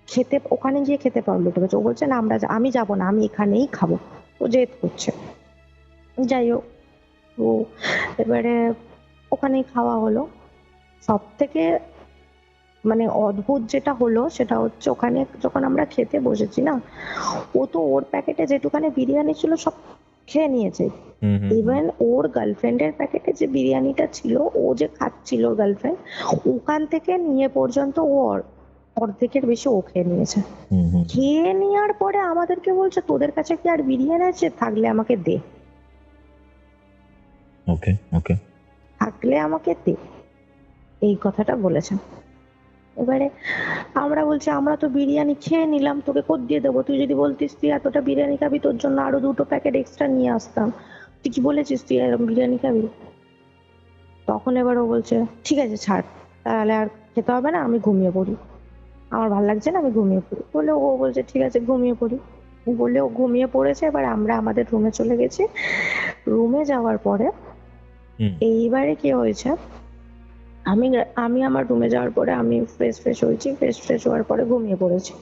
খেতে ওখানে গিয়ে খেতে প্রবলেমটা হচ্ছে। ও বলছে না আমি যাবো না, আমি এখানেই খাবো, ও জেদ করছে। যাই হোক, ও এবারে ওখানেই খাওয়া হলো। সব থেকে মানে অদ্ভুত যেটা হলো সেটা হচ্ছে ওখানে যখন আমরা খেতে বসেছি না, ও তো ওর প্যাকেটে যেটুখানি বিরিয়ানি ছিল সব খেয়ে নিয়েছে। ইভেন ওর গার্লফ্রেন্ডের প্যাকেটে যে বিরিয়ানিটা ছিল, ও যে খাচ্ছিল গার্লফ্রেন্ড, ওখান থেকে নিয়ে পর্যন্ত ও অর্ধেকের বেশি ও খেয়ে নিয়েছে। খেয়ে নেওয়ার পরে আমাদেরকে বলছে তোদের কাছে কি আর বিরিয়ানি আছে, থাকলে আমাকে দে, ওকে ওকে, থাকলে আমাকে দে, এই কথাটা বলেছে। এবারে আমরা বলছি আমরা তো বিরিয়ানি খেয়ে নিলাম, তোকে কোথ দিয়ে দেবো, তুই যদি বলতিস তুই এতটা বিরিয়ানি খাবি তোর জন্য আরো 2টো প্যাকেট এক্সট্রা নিয়ে আসতাম, তুই কি বলেছিস তুই এরকম বিরিয়ানি খাবি? তখন এবার ও বলছে ঠিক আছে ছাড়, তাহলে আর খেতে হবে না, আমি ঘুমিয়ে পড়ি, আমার ভালো লাগছে না, আমি ঘুমিয়ে পড়ি বলে ও বলছে ঠিক আছে ঘুমিয়ে পড়ি বলে ও ঘুমিয়ে পড়েছে। এবার আমরা আমাদের রুমে চলে গেছি। রুমে যাওয়ার পরে এইবারে কি হয়েছে, আমি আমি আমার রুমে যাওয়ার পরে আমি ফ্রেশ হয়েছি, ফ্রেশ হওয়ার পরে ঘুমিয়ে পড়েছি।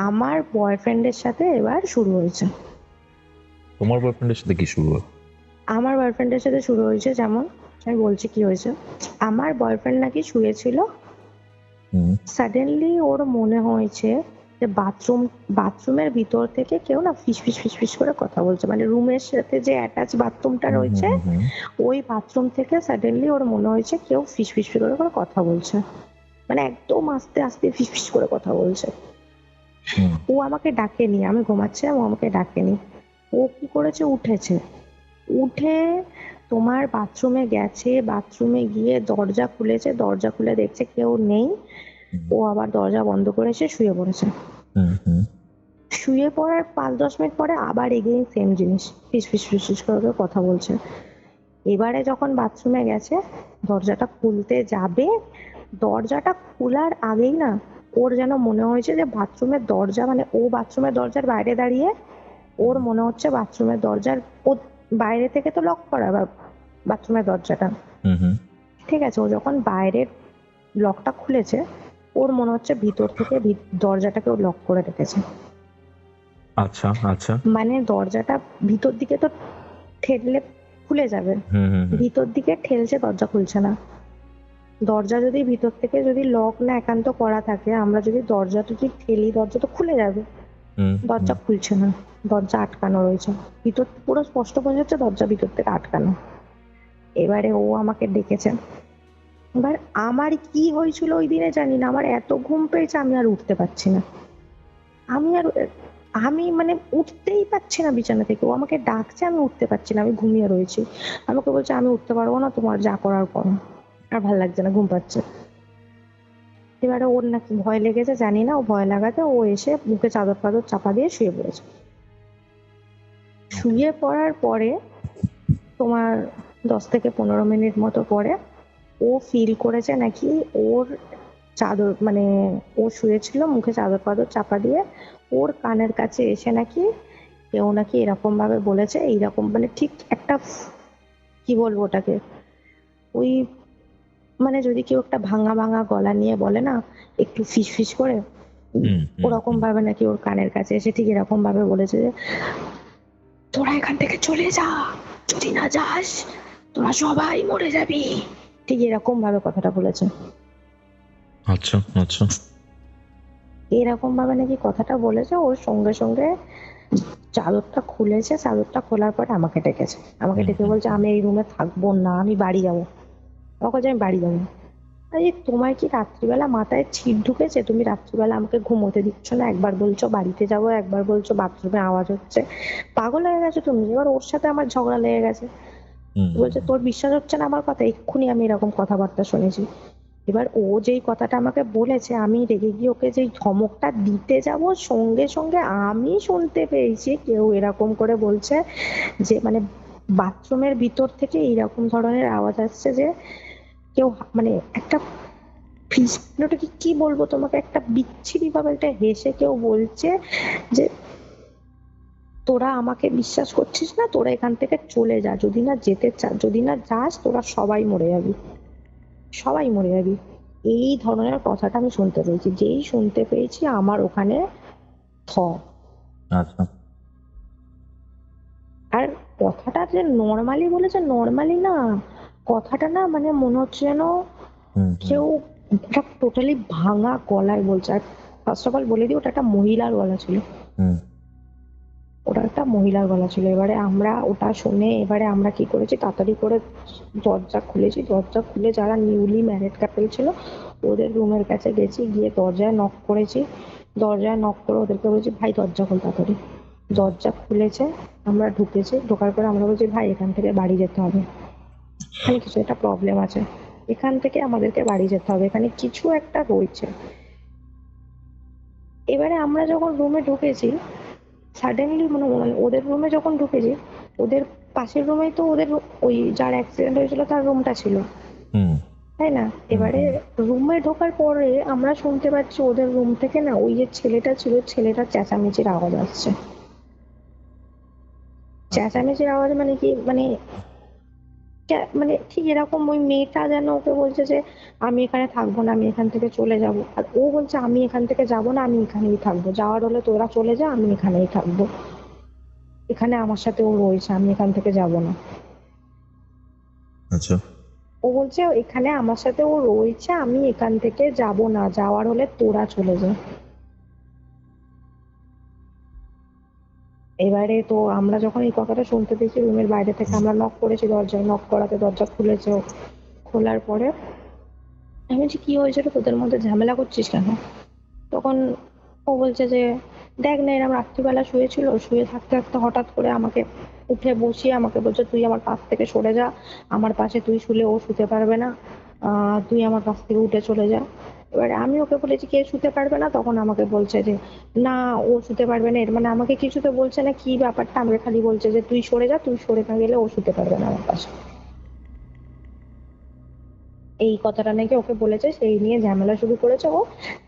আমার বয়ফ্রেন্ডের সাথে এবার শুরু হয়েছে। তোমার বয়ফ্রেন্ডের সাথে কি শুরু হয়? আমার বয়ফ্রেন্ডের সাথে শুরু হয়েছে যেমন, আমি বলছি কি হয়েছে। আমার বয়ফ্রেন্ড নাকি শুয়েছিল, সাডেনলি ওর মনে হয়েছে যে বাথরুমের ভিতর থেকে কেউ না ফিস করে কথা বলছে, মানে রুমের সাথে যে অ্যাটাচ বাথরুমটা রয়েছে ওই বাথরুম থেকে সাডেনলি ওর মনে হয়েছে কেউ ফিস করে কথা বলছে, মানে একদম আস্তে আস্তে ফিস করে কথা বলছে। ও আমাকে ডাকেনি, আমি ঘুমাচ্ছিলাম, ও আমাকে ডাকেনি। ও কি করেছে, উঠেছে, উঠে তোমার বাথরুমে গেছে, বাথরুমে গিয়ে দরজা খুলেছে, দরজা খুলে দেখছে কেউ নেই, ও আবার দরজা বন্ধ করেছে, শুয়ে পড়েছে। শুয়ে পড়ার 5-10 মিনিট পরে আবার এগেইন সেম জিনিস, ফিস করে কথা বলছে। এবারে যখন বাথরুমে গেছে, দরজাটা খুলতে যাবে, দরজাটা খোলার আগেই না ওর যেন মনে হয়েছে যে বাথরুমের দরজা, মানে ও বাথরুমের দরজার বাইরে দাঁড়িয়ে, ওর মনে হচ্ছে বাথরুমের দরজার ও বাইরে থেকে তো লক করা বাথরুমের দরজাটা, ঠিক আছে, ও যখন বাইরের লকটা খুলেছে ওর মনে হচ্ছে ভিতর থেকে দরজাটাকে ও লক করে রেখেছে। আচ্ছা আচ্ছা, মানে দরজাটা ভিতর দিকে তো ঠেললে খুলে যাবে, ভিতর দিকে ঠেলছে, দরজা খুলছে না। দরজা যদি ভিতর থেকে যদি লক না একান্ত করা থাকে, আমরা যদি দরজাটা যদি ঠেলি দরজা তো খুলে যাবে, দরজা খুলছে না, দরজা আটকানো রয়েছে, ভিতর পুরো স্পষ্ট বোঝা যাচ্ছে দরজা ভিতর থেকে আটকানো। এবারে ও আমাকে ডেকেছে। এবার আমার কি হয়েছিল ওই দিনে জানি না, আমার এত ঘুম পেয়েছে আমি আর উঠতে পারছি না, আমি মানে উঠতেই পারছি না বিছানা থেকে। ও আমাকে ডাকছে, আমি উঠতে পারছি না, আমি ঘুমিয়ে রয়েছি। আমাকে বলছে আমি উঠতে পারবো না, তোমার যা করার করো, আর ভালো লাগছে না, ঘুম পাচ্ছে। এবারে ওর নাকি ভয় লেগেছে জানি না, ও ভয় লাগাতে ও এসে মুখে চাদর ফাদর চাপা দিয়ে শুয়ে পড়েছে। শুয়ে পড়ার পরে তোমার 10 থেকে 15 মিনিট মতো পরে ও ফিল করেছে নাকি ওর চাদর, মানে ও শুয়েছিল মুখে চাদর ফাদর চাপা দিয়ে, ওর কানের কাছে এসে নাকি কেউ নাকি এরকম ভাবে বলেছে, এইরকম মানে ঠিক একটা কি বলবো ওটাকে, ওই মানে যদি কেউ একটা ভাঙা ভাঙা গলা নিয়ে বলে না একটু ফিস করে, ওরকম ভাবে নাকি ওর কানের কাছে এসে ঠিক এরকম ভাবে বলেছে যে তোরা এখান থেকে চলে যা, যদি না যাস তোরা সবাই মরে যাবি, ঠিক এরকম ভাবে কথাটা বলেছে। আচ্ছা আচ্ছা, এরকম ভাবে নাকি কথাটা বলেছে। ওর সঙ্গে সঙ্গে চাদরটা খুলেছে, চাদরটা খোলার পরে আমাকে ডেকেছে, আমাকে ডেকে বলছে আমি এই রুমে থাকবো না, আমি বাড়ি যাবো। আমাকে বলছে আমি বাড়ি যাবো। আরে তোমার কি রাত্রিবেলা মাথায় ছিট ঢুকেছে, তুমি রাত্রিবেলা আমাকে ঘুমোতে দিচ্ছ না, একবার বলছো বাড়িতে যাবো, একবার বলছো বাথরুমে আওয়াজ হচ্ছে, পাগল হয়ে গেছো তুমি? এবার ওর সাথে আমার ঝগড়া লেগে গেছে। বলছে তোর বিশ্বাস হচ্ছে না আমার কথা, এক্ষুনি আমি এরকম কথাবার্তা শুনেছি। এবার ও যেই কথাটা আমাকে বলেছে, আমি রেগে গিয়ে ওকে যেই ধমকটা দিতে যাব, সঙ্গে সঙ্গে আমি শুনতে পেয়েছি কেউ এরকম করে বলছে যে মানে বাথরুমের ভিতর থেকে এইরকম ধরনের আওয়াজ আসছে যে কেউ মানে একটা ওটাকে কি বলবো তোমাকে, একটা বিচ্ছিরি ভাবে একটা হেসে কেউ বলছে যে তোরা আমাকে বিশ্বাস করছিস না, তোরা এখান থেকে চলে যা, যদি না যেতে যদি না যাস তোরা সবাই মরে যাবি, সবাই মরে যাবি। এই ধরনের কথাটা আমি শুনতে পেয়েছি, যেই শুনতে পেয়েছি আমার ওখানে থ। আচ্ছা। আর কথাটা যে নর্মালি বলেছে, নর্মালি না, কথাটা না মানে মনে হচ্ছে যেন হুম, কেউ একটা টোটালি ভাঙা গলায় বলছে। আর ফার্স্ট অফ অল বলে দিই, ওটা একটা মহিলার গলা ছিল, হুম, ওটা একটা মহিলার গলা ছিল। এবারে আমরা ওটা শুনে এবারে আমরা কি করেছি, তাড়াতাড়ি করে দরজা খুলেছি, দরজা খুলে যারা নিউলি ম্যারেড কাপল ছিল ওদের রুমের কাছে গেছি, গিয়ে দরজায় নক করেছি, দরজায় নক করে ওদেরকে বলেছি ভাই দরজা খোল তাড়াতাড়ি। দরজা খুলেছে, আমরা ঢুকেছি, ঢোকার পরে আমরা বলছি ভাই এখান থেকে বাড়ি যেতে হবে, এখানে কিছু একটা প্রবলেম আছে, এখান থেকে আমাদেরকে বাড়ি যেতে হবে, এখানে কিছু একটা রয়েছে। এবারে আমরা যখন রুমে ঢুকেছি, সাডেনলি মানে ওদের রুমে যখন ঢুকেছি, ওদের পাশের রুমেই তো ওদের ওই যার অ্যাক্সিডেন্ট হয়েছিল তার রুমটা ছিল, হুম, তাই না? এবারে রুমে ঢোকার পরে আমরা শুনতে পাচ্ছি ওদের রুম থেকে না ওই যে ছেলেটা ছিল, ছেলেটার চেঁচামেচির আওয়াজ আসছে। চেঁচামেচির আওয়াজ মানে কি, মানে মানে ঠিক এরকম ওই মেয়েটা যেন ওকে বলছে যে আমি এখানে থাকবো না, আমি এখান থেকে চলে যাব, আর ও বলছে আমি এখান থেকে যাব না, আমি এখানেই থাকবো, যাওয়ার হলে তোরা চলে যা, আমি এখানেই থাকবো, এখানে আমার সাথে ও রয়েছে, আমি এখান থেকে যাব না। আচ্ছা। ও বলছে এখানে আমার সাথে ও রয়েছে, আমি এখান থেকে যাব না, যাওয়ার হলে তোরা চলে যা। এবারে তো আমরা যখন এই কথাটা শুনতে পেয়েছি রুমের বাইরে থেকে, আমরা নক করেছি, দরজায় নক করাতে দরজা খুলেছে ও। খোলার পরে আমি বলছি কি হয়েছে রে, তোদের মধ্যে ঝামেলা করছিস কেন? তখন ও বলছে যে দেখ না, এরকম রাত্রিবেলা শুয়েছিল, শুয়ে থাকতে থাকতে হঠাৎ করে আমাকে উঠে বসিয়ে আমাকে বলছে তুই আমার পাশ থেকে সরে যা, আমার পাশে তুই শুলে ও শুতে পারবে না, তুই আমার পাশ থেকে উঠে চলে যা। এবারে আমি ওকে বলেছি কে শুতে পারবে না, তখন আমাকে বলছে যে না ও শুতে পারবে না, এর মানে আমাকে কিছুতে বলছে না কি ব্যাপারটা, আমাকে খালি বলছে যে তুই সরে যা, তুই সরে না গেলে ও শুতে পারবে না আমার পাশে। এই কথাটা নাকি ওকে বলেছে, সেই নিয়ে ঝামেলা শুরু করেছে ও।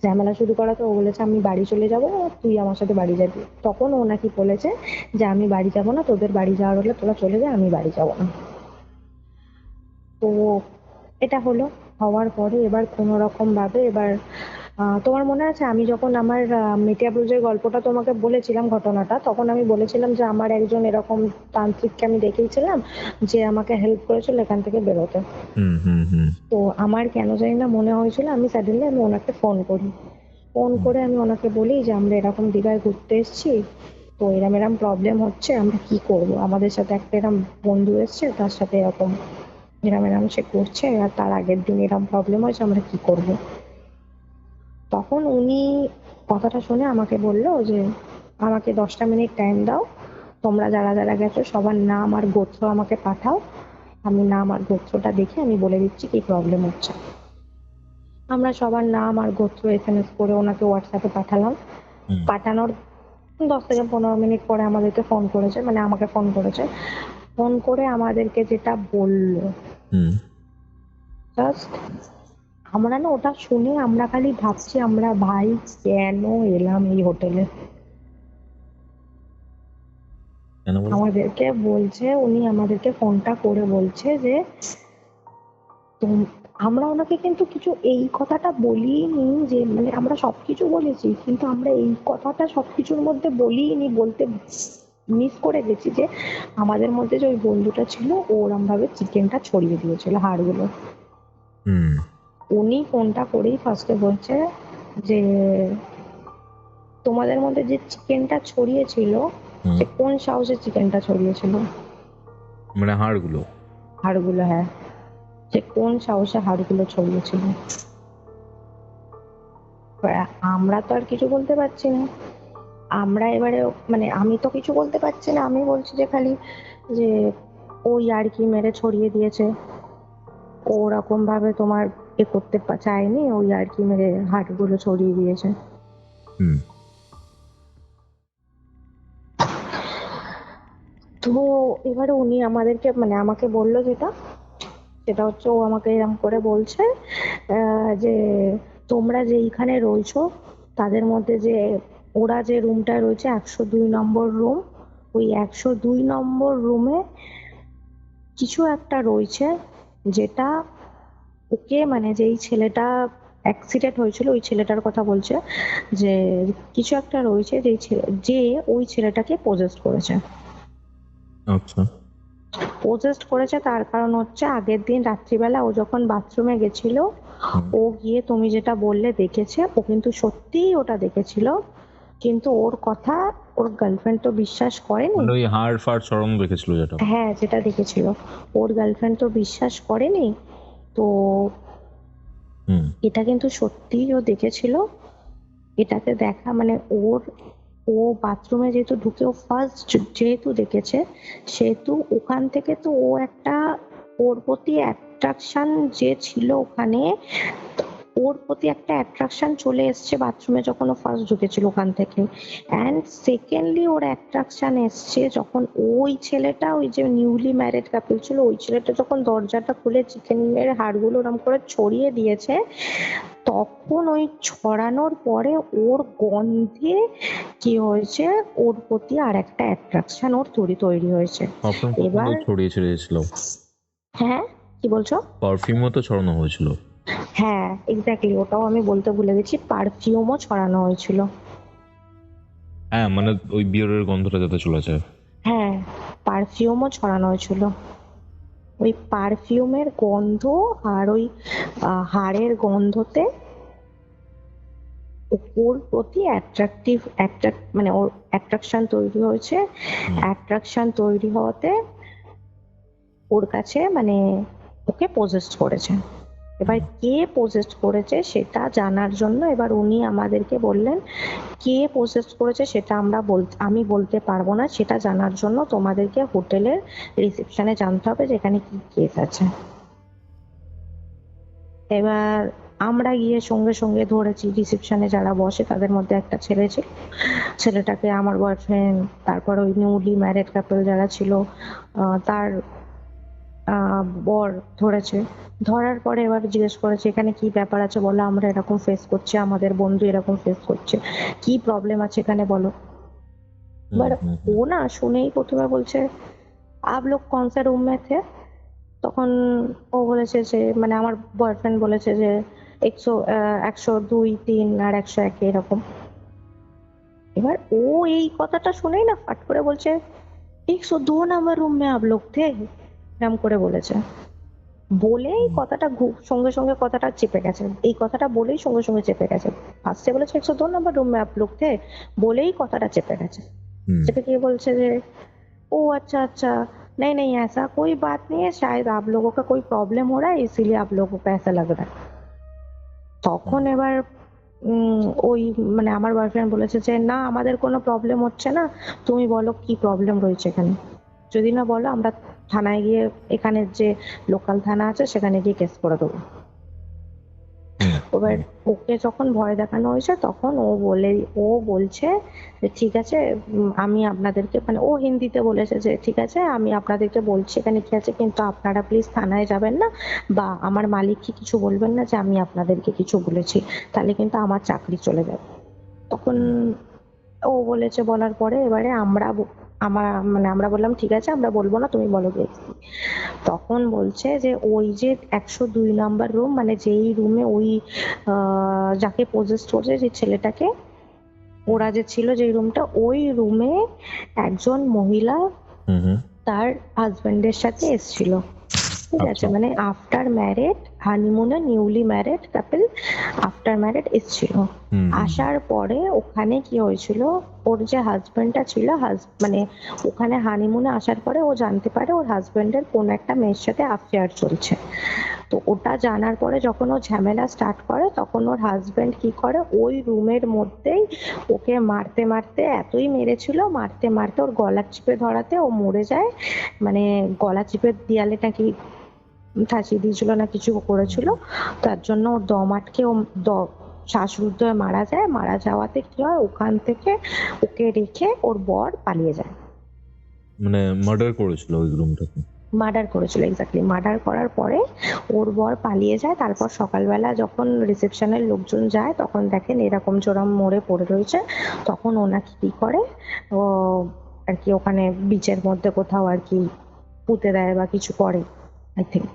ঝামেলা শুরু করাতে ও বলেছে আমি বাড়ি চলে যাব, তুই আমার সাথে বাড়ি যাবি। তখন ও নাকি বলেছে যে আমি বাড়ি যাব না, তোদের বাড়ি যাওয়ার হলে তোরা চলে যা, আমি বাড়ি যাব না। তো এটা হলো, হওয়ার পরে এবার কোনো রকম ভাবে এবার তোমার মনে আছে আমি যখন আমার মেটিয়া ব্রুজের গল্পটা তোমাকে বলেছিলাম ঘটনাটা, তখন আমি বলেছিলাম যে আমার একজন এরকম তান্ত্রিককে আমি দেখেছিলাম যে আমাকে হেল্প করেছিল এখান থেকে বেরোতে। হুম, হুম, হুম, তো আমার কেন জানি না মনে হয়েছিল আমি সাডেনলি আমি ওনাকে ফোন করি, ফোন করে আমি ওনাকে বলি যে আমরা এরকম দীঘায় ঘুরতে এসেছি, তো এরম এরম প্রবলেম হচ্ছে, আমরা কি করব, আমাদের সাথে একটা এরম বন্ধু এসছে, তার সাথে এরকম এরম এরম সে করছে, আর তার আগের দিন এরম প্রবলেম হয়েছে, আমরা কি করব। তখন উনি কথাটা শুনে আমাকে বললো যে আমাকে 10টা মিনিট টাইম দাও, তোমরা যারা যারা গেছো সবার নাম আর গোত্র আমাকে পাঠাও, আমি নাম আর গোত্রটা দেখে আমি বলে দিচ্ছি কি প্রবলেম হচ্ছে। আমরা সবার নাম আর গোত্র এসএমএস করে ওনাকে হোয়াটসঅ্যাপে পাঠালাম। হুম, পাঠানোর 10 থেকে 15 মিনিট পরে আমাদেরকে ফোন করেছে, মানে আমাকে ফোন করেছে, ফোন করে আমাদেরকে যেটা বললো, হুম। জাস্ট আমরা না ওটা শুনে আমরা খালি ভাবছি আমরা ভাই কেন এলাম এই হোটেলে। কেন বলো? আমাদেরকে বলছে, উনি আমাদেরকে ফোনটা করে বলছে যে আমরা ওনাকে কিন্তু কিছু এই কথাটা বলিনি যে মানে আমরা সবকিছু বলেছি, কিন্তু আমরা এই কথাটা সবকিছুর মধ্যে বলিনি, বলতে মিস করে গেছি যে আমাদের মধ্যে যে ওই বন্ধুটা ছিল ও ওরম ভাবে চিকেনটা ছড়িয়ে দিয়েছিল হাড়গুলো। হুম, উনি ফোনটা করেই ফার্স্টে বলছে যে তোমাদের মধ্যে যে চিকেনটা ছড়িয়েছিল হুম। সে কোন সাহসে চিকেনটা ছড়িয়েছিল, মানে হাড়গুলো? হাড়গুলো, হ্যাঁ, সে কোন সাহসে হাড়গুলো ছড়িয়েছিল। এবার আমরা তো আর কিছু বলতে পারছি না, আমরা এবারে মানে আমি তো কিছু বলতে পারছি না, আমি বলছি যে খালি যে ওই আর কি মেরে ছড়িয়ে দিয়েছে, ও ওরকম ভাবে তোমার করতে চায়নি, ওই আর কি মেরে হাড়গুলো ছড়িয়ে দিয়েছে। হুম তো এবারে উনি আমাদেরকে মানে আমাকে বললো সেটা হচ্ছে, ও আমাকে এরকম করে বলছে যে তোমরা যেইখানে রয়েছো তাদের মধ্যে যে ওরা যে রুমটা রয়েছে 102 নম্বর রুম, ওই 102 নম্বর রুমে কিছু একটা রয়েছে যেটা ওকে মানে যেই ছেলেটা অ্যাক্সিডেন্ট হয়েছিল ওই ছেলেটার কথা বলছে, যে কিছু একটা রয়েছে যে ওই ছেলেটাকে পজেস্ট করেছে। আচ্ছা পজেস্ট করেছে তার কারণ হচ্ছে আগের দিন রাত্রিবেলা ও যখন বাথরুমে গেছিল, ও গিয়ে তুমি যেটা বললে দেখেছে, ও কিন্তু সত্যিই ওটা দেখেছিল, কিন্তু ওর কথা ওর গার্লফ্রেন্ড তো বিশ্বাস করেনি। মানে ওই হাড় ফাড় ছড়ানো রেখেছিল যেটা। হ্যাঁ, যেটা দেখেছিল ওর গার্লফ্রেন্ড তো বিশ্বাস করেনি। তো এটা কিন্তু সত্যিই ও দেখেছিল। এটাতে দেখা মানে ও বাথরুমে যেহেতু ঢুকে ও ফার্স্ট যেহেতু দেখেছে, সেহেতু ওখান থেকে তো ও একটা ওর প্রতি অ্যাট্রাকশন যে ছিল ওখানে, ওর প্রতি একটা অ্যাট্রাকশন চলে এসছে বাথরুমে যখন ও ফার্স্ট ঢুকেছিল ওখান থেকে। অ্যান্ড সেকেন্ডলি ওর অ্যাট্রাকশন এসছে যখন ওই ছেলেটা, ওই যে নিউলি ম্যারিড কাপল ছিল, ওই ছেলেটা যখন দরজাটা খুলে চিকেনের হাড়গুলো ওরম করে ছড়িয়ে দিয়েছে, তখন ওই ছড়ানোর পরে ওর গন্ধে কি হয়েছে, ওর প্রতি আর একটা অ্যাট্রাকশন ওর তৈরি হয়েছে। এবার ছড়িয়ে ছিড়েছিল। হ্যাঁ, কি বলছো? পারফিউমও তো ছড়ানো হয়েছিল। হ্যাঁ, এক্স্যাক্টলি, ওটাও আমি বলতে ভুলে গেছি, পারফিউমও ছড়ানো হয়েছিল। হ্যাঁ মানে ওই বিয়ারের গন্ধটা যাতে চলে যায়। হ্যাঁ, পারফিউমও ছড়ানো হয়েছিল। ওই পারফিউমের গন্ধ আর ওই হাড়ের গন্ধতে ওর প্রতি মানে ওর অ্যাট্রাকশন তৈরি হয়েছে। অ্যাট্রাকশন তৈরি হওয়াতে ওর কাছে মানে ওকে পজেস্ট করেছে। এবার কে পজেস্ট করেছে সেটা জানার জন্য এবার উনি আমাদেরকে বললেন, কে পজেস্ট করেছে সেটা আমি বলতে পারবো না, সেটা জানার জন্য তোমাদেরকে হোটেলের রিসেপশনে জানতে হবে যে এখানে কি কেস আছে। এবার আমরা গিয়ে সঙ্গে সঙ্গে ধরেছি, রিসেপশনে যারা বসে তাদের মধ্যে একটা ছেলে ছিল, ছেলেটাকে আমার বয়ফ্রেন্ড, তারপর ওই নিউলি ম্যারিড কাপল যারা ছিল তার বর ধরেছে। ধরার পরে এবার জিজ্ঞেস করেছে এখানে কি ব্যাপার আছে বলো, আমরা এরকম ফেস করছি, আমাদের বন্ধু এরকম ফেস করছে, কি প্রবলেম আছে এখানে বলো। এবার ও না শুনেই প্রথমে বলছে আপ লোক কौन से रूम में थे, তখন ও বলেছে যে মানে আমার বয়ফ্রেন্ড বলেছে যে 102, 3 আর 101 এরকম। এবার ও এই কথাটা শুনেই না ফাট করে বলছে 102 নম্বর রুম মে আপ লোক থে, এরকম করে বলেছে। বলেই কথাটা সঙ্গে সঙ্গে কথাটা চেপে গেছে, এই কথাটা বলেই সঙ্গে সঙ্গে চেপে গেছে। ফার্স্টে বলেছে 102 নম্বর রুম মে আপ লোক থে, বলেই কথাটা চেপে গেছে। চেপে গিয়ে বলছে যে ओ अच्छा अच्छा, नहीं नहीं ऐसा कोई बात नहीं है, शायद आप लोगों का कोई प्रॉब्लम हो रहा है इसीलिए आप लोगों को ऐसा लग रहा है। তখন এবার ওই মানে আমার বয়ফ্রেন্ড বলেছে যে না আমাদের কোনো প্রবলেম হচ্ছে না, তুমি বলো কি প্রবলেম রয়েছে এখানে, যদি না বলো আমরা থানায় গিয়ে এখানের যে লোকাল থানা আছে সেখানে গিয়ে কেস করে দেবো। এবার ওকে যখন ভয় দেখানো হয়েছে তখন ও বলছে যে ঠিক আছে, আমি আপনাদেরকে মানে ও হিন্দিতে বলেছে যে ঠিক আছে আমি আপনাদেরকে বলছি এখানে কি আছে, কিন্তু আপনারা প্লিজ থানায় যাবেন না বা আমার মালিককে কিছু বলবেন না যে আমি আপনাদেরকে কিছু বলেছি, তাহলে কিন্তু আমার চাকরি চলে যাবে। তখন ও বলেছে, বলার পরে এবারে আমরা বললাম ঠিক আছে আমরা বলবো না, তুমি বলো গিয়ে। তখন বলছে যে ওই যে 102 নম্বর রুম মানে যেই রুমে ওই যাকে পজেস্ট করছে যে ছেলেটাকে, ওরা যে ছিল যেই রুমটা, ওই রুমে একজন মহিলা তার হাজবেন্ডের সাথে এসেছিল, ঠিক আছে, মানে আফটার ম্যারেড হানিমুনে নিউলি ম্যারেড কাপল আফটার ম্যারেড এসেছিল। আসার পরে ওখানে কি হয়েছিল, ওর যে হাজবেন্ডটা ছিল মানে ওখানে হানিমুনে আসার পরে ও জানতে পারে ওর হাজবেন্ডের কোন একটা মেয়ের সাথে অ্যাফেয়ার চলছে। তো ওটা জানার পরে যখন ও ঝামেলা স্টার্ট করে তখন ওর হাজবেন্ড কি করে, ওই রুমের মধ্যেই ওকে মারতে মারতে এতই মেরেছিল, মারতে মারতে ওর গলা চিপে ধরাতে ও মরে যায়, মানে গলা চিপে দেয়ালে নাকি ঠাসিয়ে দিয়েছিল না কিছু করেছিল, তার জন্য ওর দম আটকে ও শ্বাসরুদ্ধ হয়ে মারা যায়। মারা যাওয়াতে কি হয়, ওখান থেকে ওকে রেখে ওর বর পালিয়ে যায়। মানে মার্ডার করেছিল ওই রুমটাকে? মার্ডার করেছিল, এক্স্যাক্টলি। মার্ডার করার পরে ওর বর পালিয়ে যায়। তারপর সকালবেলা যখন রিসেপশনের লোকজন যায় তখন দেখেন এরকম জোরাম মরে পড়ে রয়েছে। তখন ওনাকে কি করে, ও আর কি ওখানে বিচের মধ্যে কোথাও আর কি পুঁতে দেয় বা কিছু করে, আই থিঙ্ক।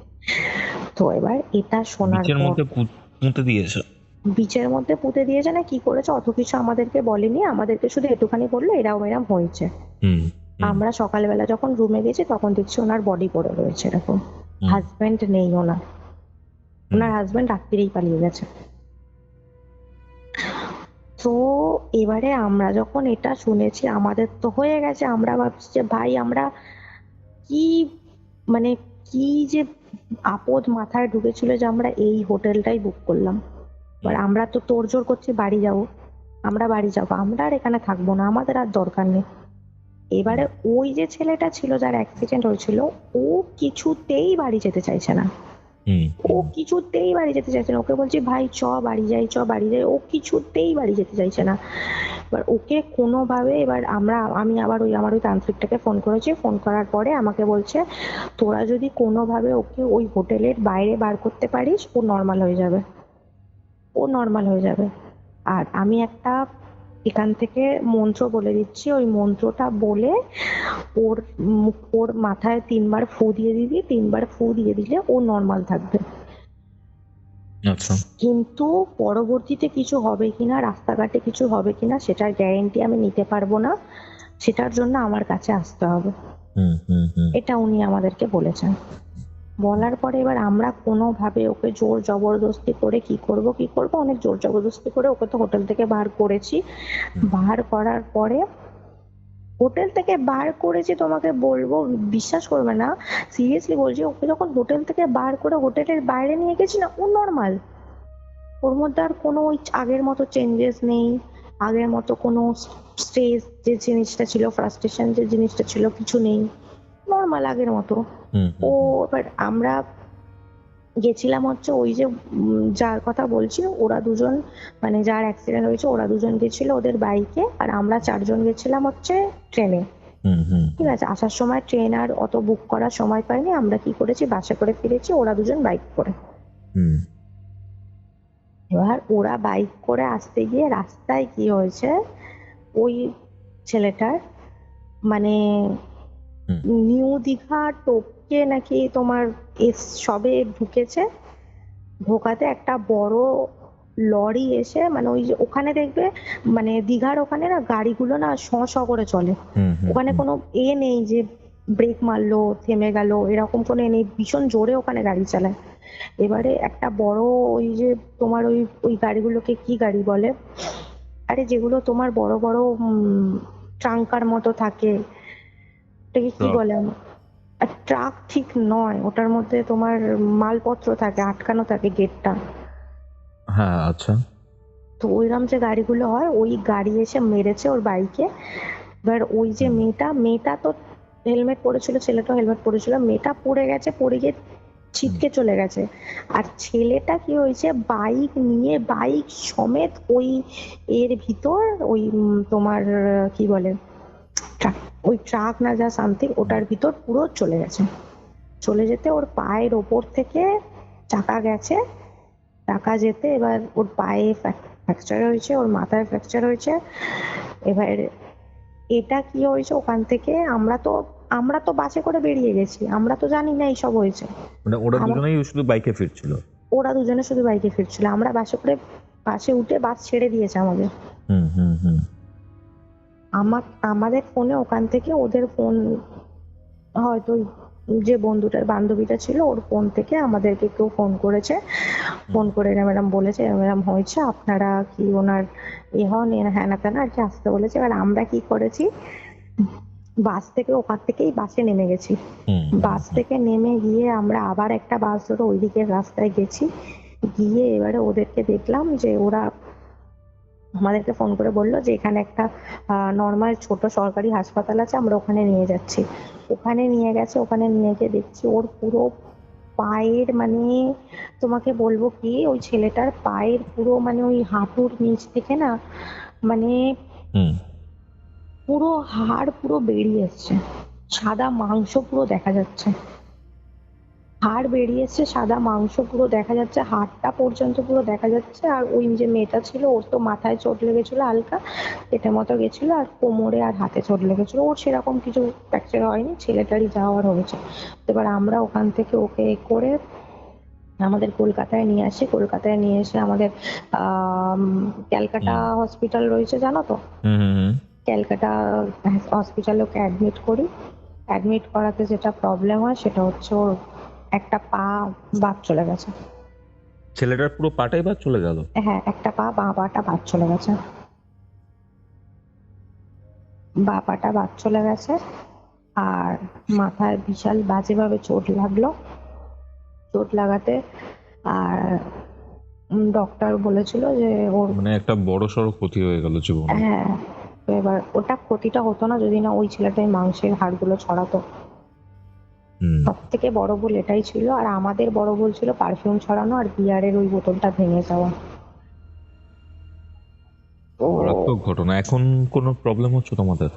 তো এবার এটা শোনার বিচের পর, মধ্যে পুঁতে দিয়েছে? বিচের মধ্যে পুঁতে দিয়েছে না কি করেছে অত কিছু আমাদেরকে বলেনি, আমাদেরকে শুধু একটুখানি বললো এরম এরম হয়েছে। হুম। আমরা সকালবেলা যখন রুমে গেছি তখন দেখছি ওনার বডি পড়ে রয়েছে এরকম। হাজবেন্ড নেই ওনার, ওনার হাজবেন্ড রাত্রিরেই পালিয়ে গেছে। তো এবারে আমরা যখন এটা শুনেছি আমাদের তো হয়ে গেছে, আমরা ভাবছি যে ভাই আমরা কি, মানে কি যে আপদ মাথায় ঢুকেছিল যে আমরা এই হোটেলটাই বুক করলাম। এবার আমরা তো তোড়জোড় করছি বাড়ি যাব, আমরা বাড়ি যাবো, আমরা আর এখানে থাকবো না, আমাদের আর দরকার নেই। এবারে ওই যে ছেলেটা ছিল যার অ্যাক্সিডেন্ট হয়েছিল, ও কিছুতেই বাড়ি যেতে চাইছে না। ও কিছুতেই বাড়ি যেতে চাইছে না। ওকে বলছি ভাই চ বাড়ি যাই, চ বাড়ি যাই, ও কিছুতেই বাড়ি যেতে চাইছে না। এবার ওকে কোনোভাবে, এবার আমি আবার আমার ওই তান্ত্রিকটাকে ফোন করেছি। ফোন করার পরে আমাকে বলছে তোরা যদি কোনোভাবে ওকে ওই হোটেলের বাইরে বার করতে পারিস ও নর্মাল হয়ে যাবে, ও নর্মাল হয়ে যাবে। আর আমি একটা এখান থেকে মন্ত্র বলে দিচ্ছি, ওই মন্ত্রটা বলে ওর মাথায় 3বার ফু দিয়ে দিবি, 3বার ফু দিয়ে দিলে ও নর্মাল থাকবে। আচ্ছা। কিন্তু পরবর্তীতে কিছু হবে কিনা, রাস্তাঘাটে কিছু হবে কিনা সেটার গ্যারেন্টি আমি নিতে পারবো না, সেটার জন্য আমার কাছে আসতে হবে। এটা উনি আমাদেরকে বলেছেন। বলার পরে এবার আমরা কোনোভাবে ওকে জোর জবরদস্তি করে কি করব, অনেক জোর জবরদস্তি করে ওকে তো হোটেল থেকে বার করেছি। বার করার পরে হোটেল থেকে বার করেছি, তোমাকে বলবো বিশ্বাস করবে না, সিরিয়াসলি বলছি, ওকে যখন হোটেল থেকে বার করে হোটেলের বাইরে নিয়ে গেছি না, ও নর্মাল। ওর মধ্যে আর কোনো ওই আগের মতো চেঞ্জেস নেই, আগের মতো কোনো স্ট্রেস যে জিনিসটা ছিল, ফ্রাস্ট্রেশন যে জিনিসটা ছিল, কিছু নেই, নর্মাল আগের মতো। ও এবার আমরা গেছিলাম হচ্ছে ওই যে যার কথা বলছি, ওরা দুজন, মানে যার অ্যাক্সিডেন্ট হয়েছে ওরা দুজন গেছিল ওদের বাইকে, আর আমরা 4 জন গেছিলাম হচ্ছে ট্রেনে। ঠিক আছে, আসার সময় ট্রেন আর অত বুক করার সময় পাইনি, আমরা কি করেছি বাসে করে ফিরেছি, ওরা দুজন বাইক করে। এবার ওরা বাইক করে আসতে গিয়ে রাস্তায় কি হয়েছে, ওই ছেলেটার মানে নিউ দীঘা টপকে নাকি তোমার সবে ঢুকেছে, ঢোকাতে একটা বড় লরি এসে, মানে ওই যে ওখানে দেখবে মানে দীঘার ওখানে না গাড়িগুলো না শ শ করে চলে, ওখানে কোনো নেই যে ব্রেক মারলো থেমে গেল, এরকম কোনো নেই, ভীষণ জোরে ওখানে গাড়ি চালায়। এবারে একটা বড় ওই যে তোমার ওই ওই গাড়িগুলোকে কি গাড়ি বলে, আরে যেগুলো তোমার বড় বড় ট্রাঙ্কার মতো থাকে, ওটাকে কি বলে, ট্রাক ঠিক নয়, ওটার মধ্যে তোমার মালপত্র থাকে, আটকানো থাকে গেটটা। হ্যাঁ আচ্ছা। তো ওইরকম যে গাড়িগুলো হয়, ওই গাড়ি এসে মেরেছে ওর বাইকে। এবার ওই যে মেয়েটা তো হেলমেট পরেছিল, ছেলেটা হেলমেট পরেছিল, মেয়েটা পড়ে গেছে, পড়ে গিয়ে ছিটকে চলে গেছে। আর ছেলেটা কি হয়েছে, বাইক নিয়ে বাইক সমেত ওই এর ভিতর ওই তোমার কি বলে ওই ট্রাক না যা সামথিং, ওটার ভিতর পুরো চলে গেছে। চলে যেতে ওর পায়ের ওপর থেকে চাকা গেছে, চাকা যেতে এবার ওর পায়ে ফ্র্যাকচার হয়েছে, ওর মাথায় ফ্র্যাকচার হয়েছে। এবার এটা কি হয়েছে, ওখান থেকে আমরা তো বাসে করে বেরিয়ে গেছি, আমরা তো জানি না এইসব হয়েছে। মানে ওরা দুজনেই শুধু বাইকে ফিরছিল? ওরা দুজনে শুধু বাইকে ফিরছিল, আমরা বাসে উঠে বাস ছেড়ে দিয়েছে আমাদের। আমাদের ফোনে ওখান থেকে ওদের ফোন, হয়তো যে বন্ধুটার বান্ধবীটা ছিল ওর ফোন থেকে আমাদেরকে কেউ ফোন করেছে, ফোন করে এরম বলেছে এরম হয়েছে, আপনারা কি ওনার হন হ্যানা ত্যানা আর কি আসতে বলেছে। এবার আমরা কি করেছি, বাস থেকে ওখান থেকেই বাসে নেমে গেছি। বাস থেকে নেমে গিয়ে আমরা আবার একটা বাস ধরে ওই দিকের রাস্তায় গেছি, গিয়ে এবারে ওদেরকে দেখলাম যে ওরা আমাদেরকে ফোন করে বললো যে এখানে একটা নর্মাল ছোট সরকারি হাসপাতাল আছে, আমরা ওখানে নিয়ে যাচ্ছি। ওখানে নিয়ে গেছে, ওখানে নিয়ে গিয়ে দেখছি ওর পুরো পায়ের মানে তোমাকে বলবো কি, ওই ছেলেটার পায়ের পুরো মানে ওই হাঁটুর নিচ থেকে না মানে হুম। পুরো হাড় পুরো বেরিয়ে এসছে, সাদা মাংস পুরো দেখা যাচ্ছে, হাড় বেরিয়েছে, সাদা মাংস পুরো দেখা যাচ্ছে, হাড়টা পর্যন্ত পুরো দেখা যাচ্ছে। আর ওই যে মেয়েটা ছিল ওর তো মাথায় চোট লেগেছিল হালকা, পেটের মতো গেছিল, আর কোমরে আর হাতে চোট লেগেছিল। ওর সেরকম কিছু ফ্র্যাকচার হয়নি, ছেলেটারই যাওয়ার হয়েছে। এবার আমরা ওখান থেকে ওকে করে আমাদের কলকাতায় নিয়ে আসি। কলকাতায় নিয়ে এসে আমাদের ক্যালকাটা হসপিটাল রয়েছে, জানো তো? হুম হুম হুম। ক্যালকাটা হসপিটালে ওকে অ্যাডমিট করি। অ্যাডমিট করাতে যেটা প্রবলেম হয় সেটা হচ্ছে ওর একটা পা বাদ চলে গেছে। ছেলেটার পুরো পাটাই বাদ চলে গেল? হ্যাঁ, একটা পা, বাঁ পাটা বাদ চলে গেছে। বাঁ পাটা বাদ চলে গেছে, আর মাথায় বিশাল বাজেভাবে চোট লাগলো। চোট লাগাতে আর ডক্টর বলেছিল যে ওর মানে একটা বড় সড়ো ক্ষতি হয়ে গেল জীবনে। হ্যাঁ, তো এবার ওটা ক্ষতিটা হতো না যদি না ওই ছেলেটাই মাংসের হাড়গুলো ছড়াতো। হুম। সব থেকে বড় ভুল এটাই ছিল। আর আমাদের বড় ভুল ছিল পারফিউম ছড়ানো আর বিয়ারের ওই বোতলটা ভেঙে যাওয়া। ও মারাত্মক ঘটনা। এখন কোনো প্রবলেম হচ্ছে তোমাদের?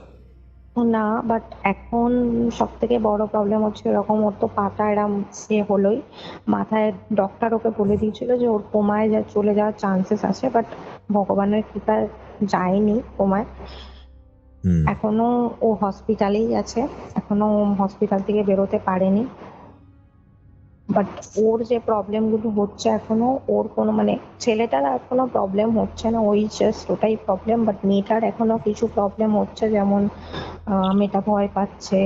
না, বাট এখন সব থেকে বড় প্রবলেম হচ্ছে এরকম ওর তো পাটা এরম হলোই, মাথায় ডক্টর ওকে বলে দিয়েছিল যে ওর কোমায় চলে যাওয়ার চান্সেস আছে, বাট ভগবানের কৃপায় যায়নি কোমায়। হুম। এখনো ও হসপিটালেই আছে, এখনো হসপিটাল থেকে বেরোতে পারেনি। বাট ওর যে প্রবলেম গুলো হচ্ছে এখনো, ওর কোনো মানে ছেলেটার আর কোনো প্রবলেম হচ্ছে না, ওই জাস্ট ওটাই প্রবলেম। বাট মেয়েটার এখনো কিছু প্রবলেম হচ্ছে, যেমন মেয়েটা ভয় পাচ্ছে,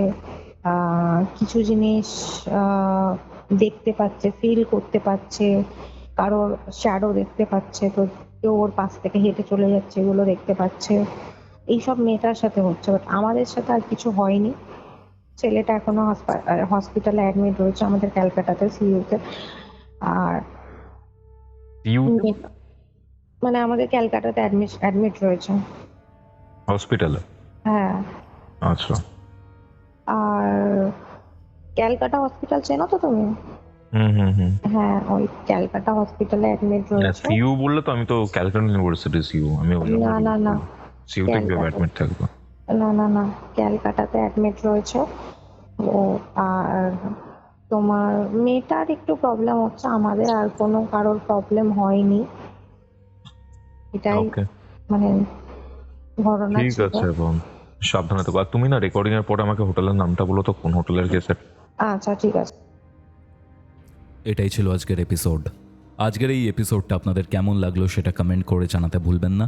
কিছু জিনিস দেখতে পাচ্ছে, ফিল করতে পাচ্ছে, কারোর শ্যাডো দেখতে পাচ্ছে, তো কেউ ওর পাশ থেকে হেঁটে চলে যাচ্ছে, এগুলো দেখতে পাচ্ছে। এইসব মেয়েটার সাথে হচ্ছে, বাট আমাদের সাথে আর কিছু হয়নি। ছেলেটা এখনো হসপিটালে অ্যাডমিট রয়েছে আমাদের ক্যালকাটাতে, সিইউতে। আর মানে আমাদের ক্যালকাটাতে অ্যাডমিট রয়েছে হসপিটালে? হ্যাঁ। আচ্ছা। আর ক্যালকাটা হসপিটাল চেনো তো তুমি? হুম হুম হুম। হ্যাঁ, ওই ক্যালকাটা হসপিটালে অ্যাডমিট রয়েছে। সিইউ বললে তো আমি তো ক্যালকাটা ইউনিভার্সিটি সিইউ, আমি ওই জন্য না না না, সিইউ তে কিভাবে অ্যাডমিট থাকবো? না না না, ক্যালকাটাতে অ্যাডমিট রয়েছে ও। আর তোমার মেয়েটার একটু প্রবলেম হচ্ছে, আমাদের আর কোনো কারোর প্রবলেম হয়নি, এটাই ওকে, মানে ঘটনা ঠিক ছিল। আছে বোন, সাবধানে থাকো। আর তুমি না রেকর্ডিং এর পরে আমাকে হোটেলের নামটা বলো তো, কোন হোটেলের কেসে। আচ্ছা ঠিক আছে। এটাই ছিল আজকের এপিসোড। আজকের এই এপিসোডটা আপনাদের কেমন লাগলো সেটা কমেন্ট করে জানাতে ভুলবেন না।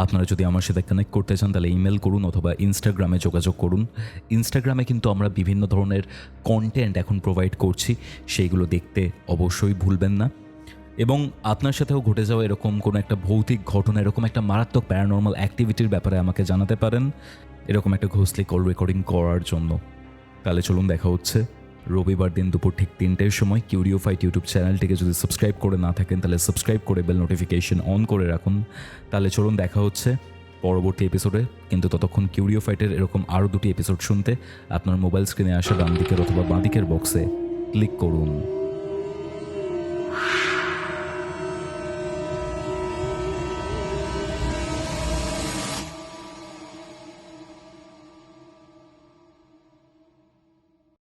আপনারা যদি আমার সাথে কানেক্ট করতে চান তাহলে ইমেল করুন অথবা ইনস্টাগ্রামে যোগাযোগ করুন। ইনস্টাগ্রামে কিন্তু আমরা বিভিন্ন ধরনের কন্টেন্ট এখন প্রোভাইড করছি, সেইগুলো দেখতে অবশ্যই ভুলবেন না। এবং আপনার সাথেও ঘটে যাওয়া এরকম কোনো একটা ভৌতিক ঘটনা, এরকম একটা মারাত্মক প্যারানর্মাল অ্যাক্টিভিটির ব্যাপারে আমাকে জানাতে পারেন, এরকম একটা ঘোষলি কল রেকর্ডিং করার জন্য। তাহলে চলুন দেখা হচ্ছে রবিবার দিন দুপুর ঠিক 3টের সময়। কিউরিওফাইট ইউটিউব চ্যানেলটিকে যদি সাবস্ক্রাইব করে না থাকেন তাহলে সাবস্ক্রাইব করে বেল নোটিফিকেশন অন করে রাখুন। তাহলে চলুন দেখা হচ্ছে পরবর্তী এপিসোডে। কিন্তু ততক্ষণ কিউরিওফাইটের এরকম আরও 2টি এপিসোড শুনতে আপনার মোবাইল স্ক্রিনে আসা ডান দিকের অথবা বাঁ দিকের বক্সে ক্লিক করুন।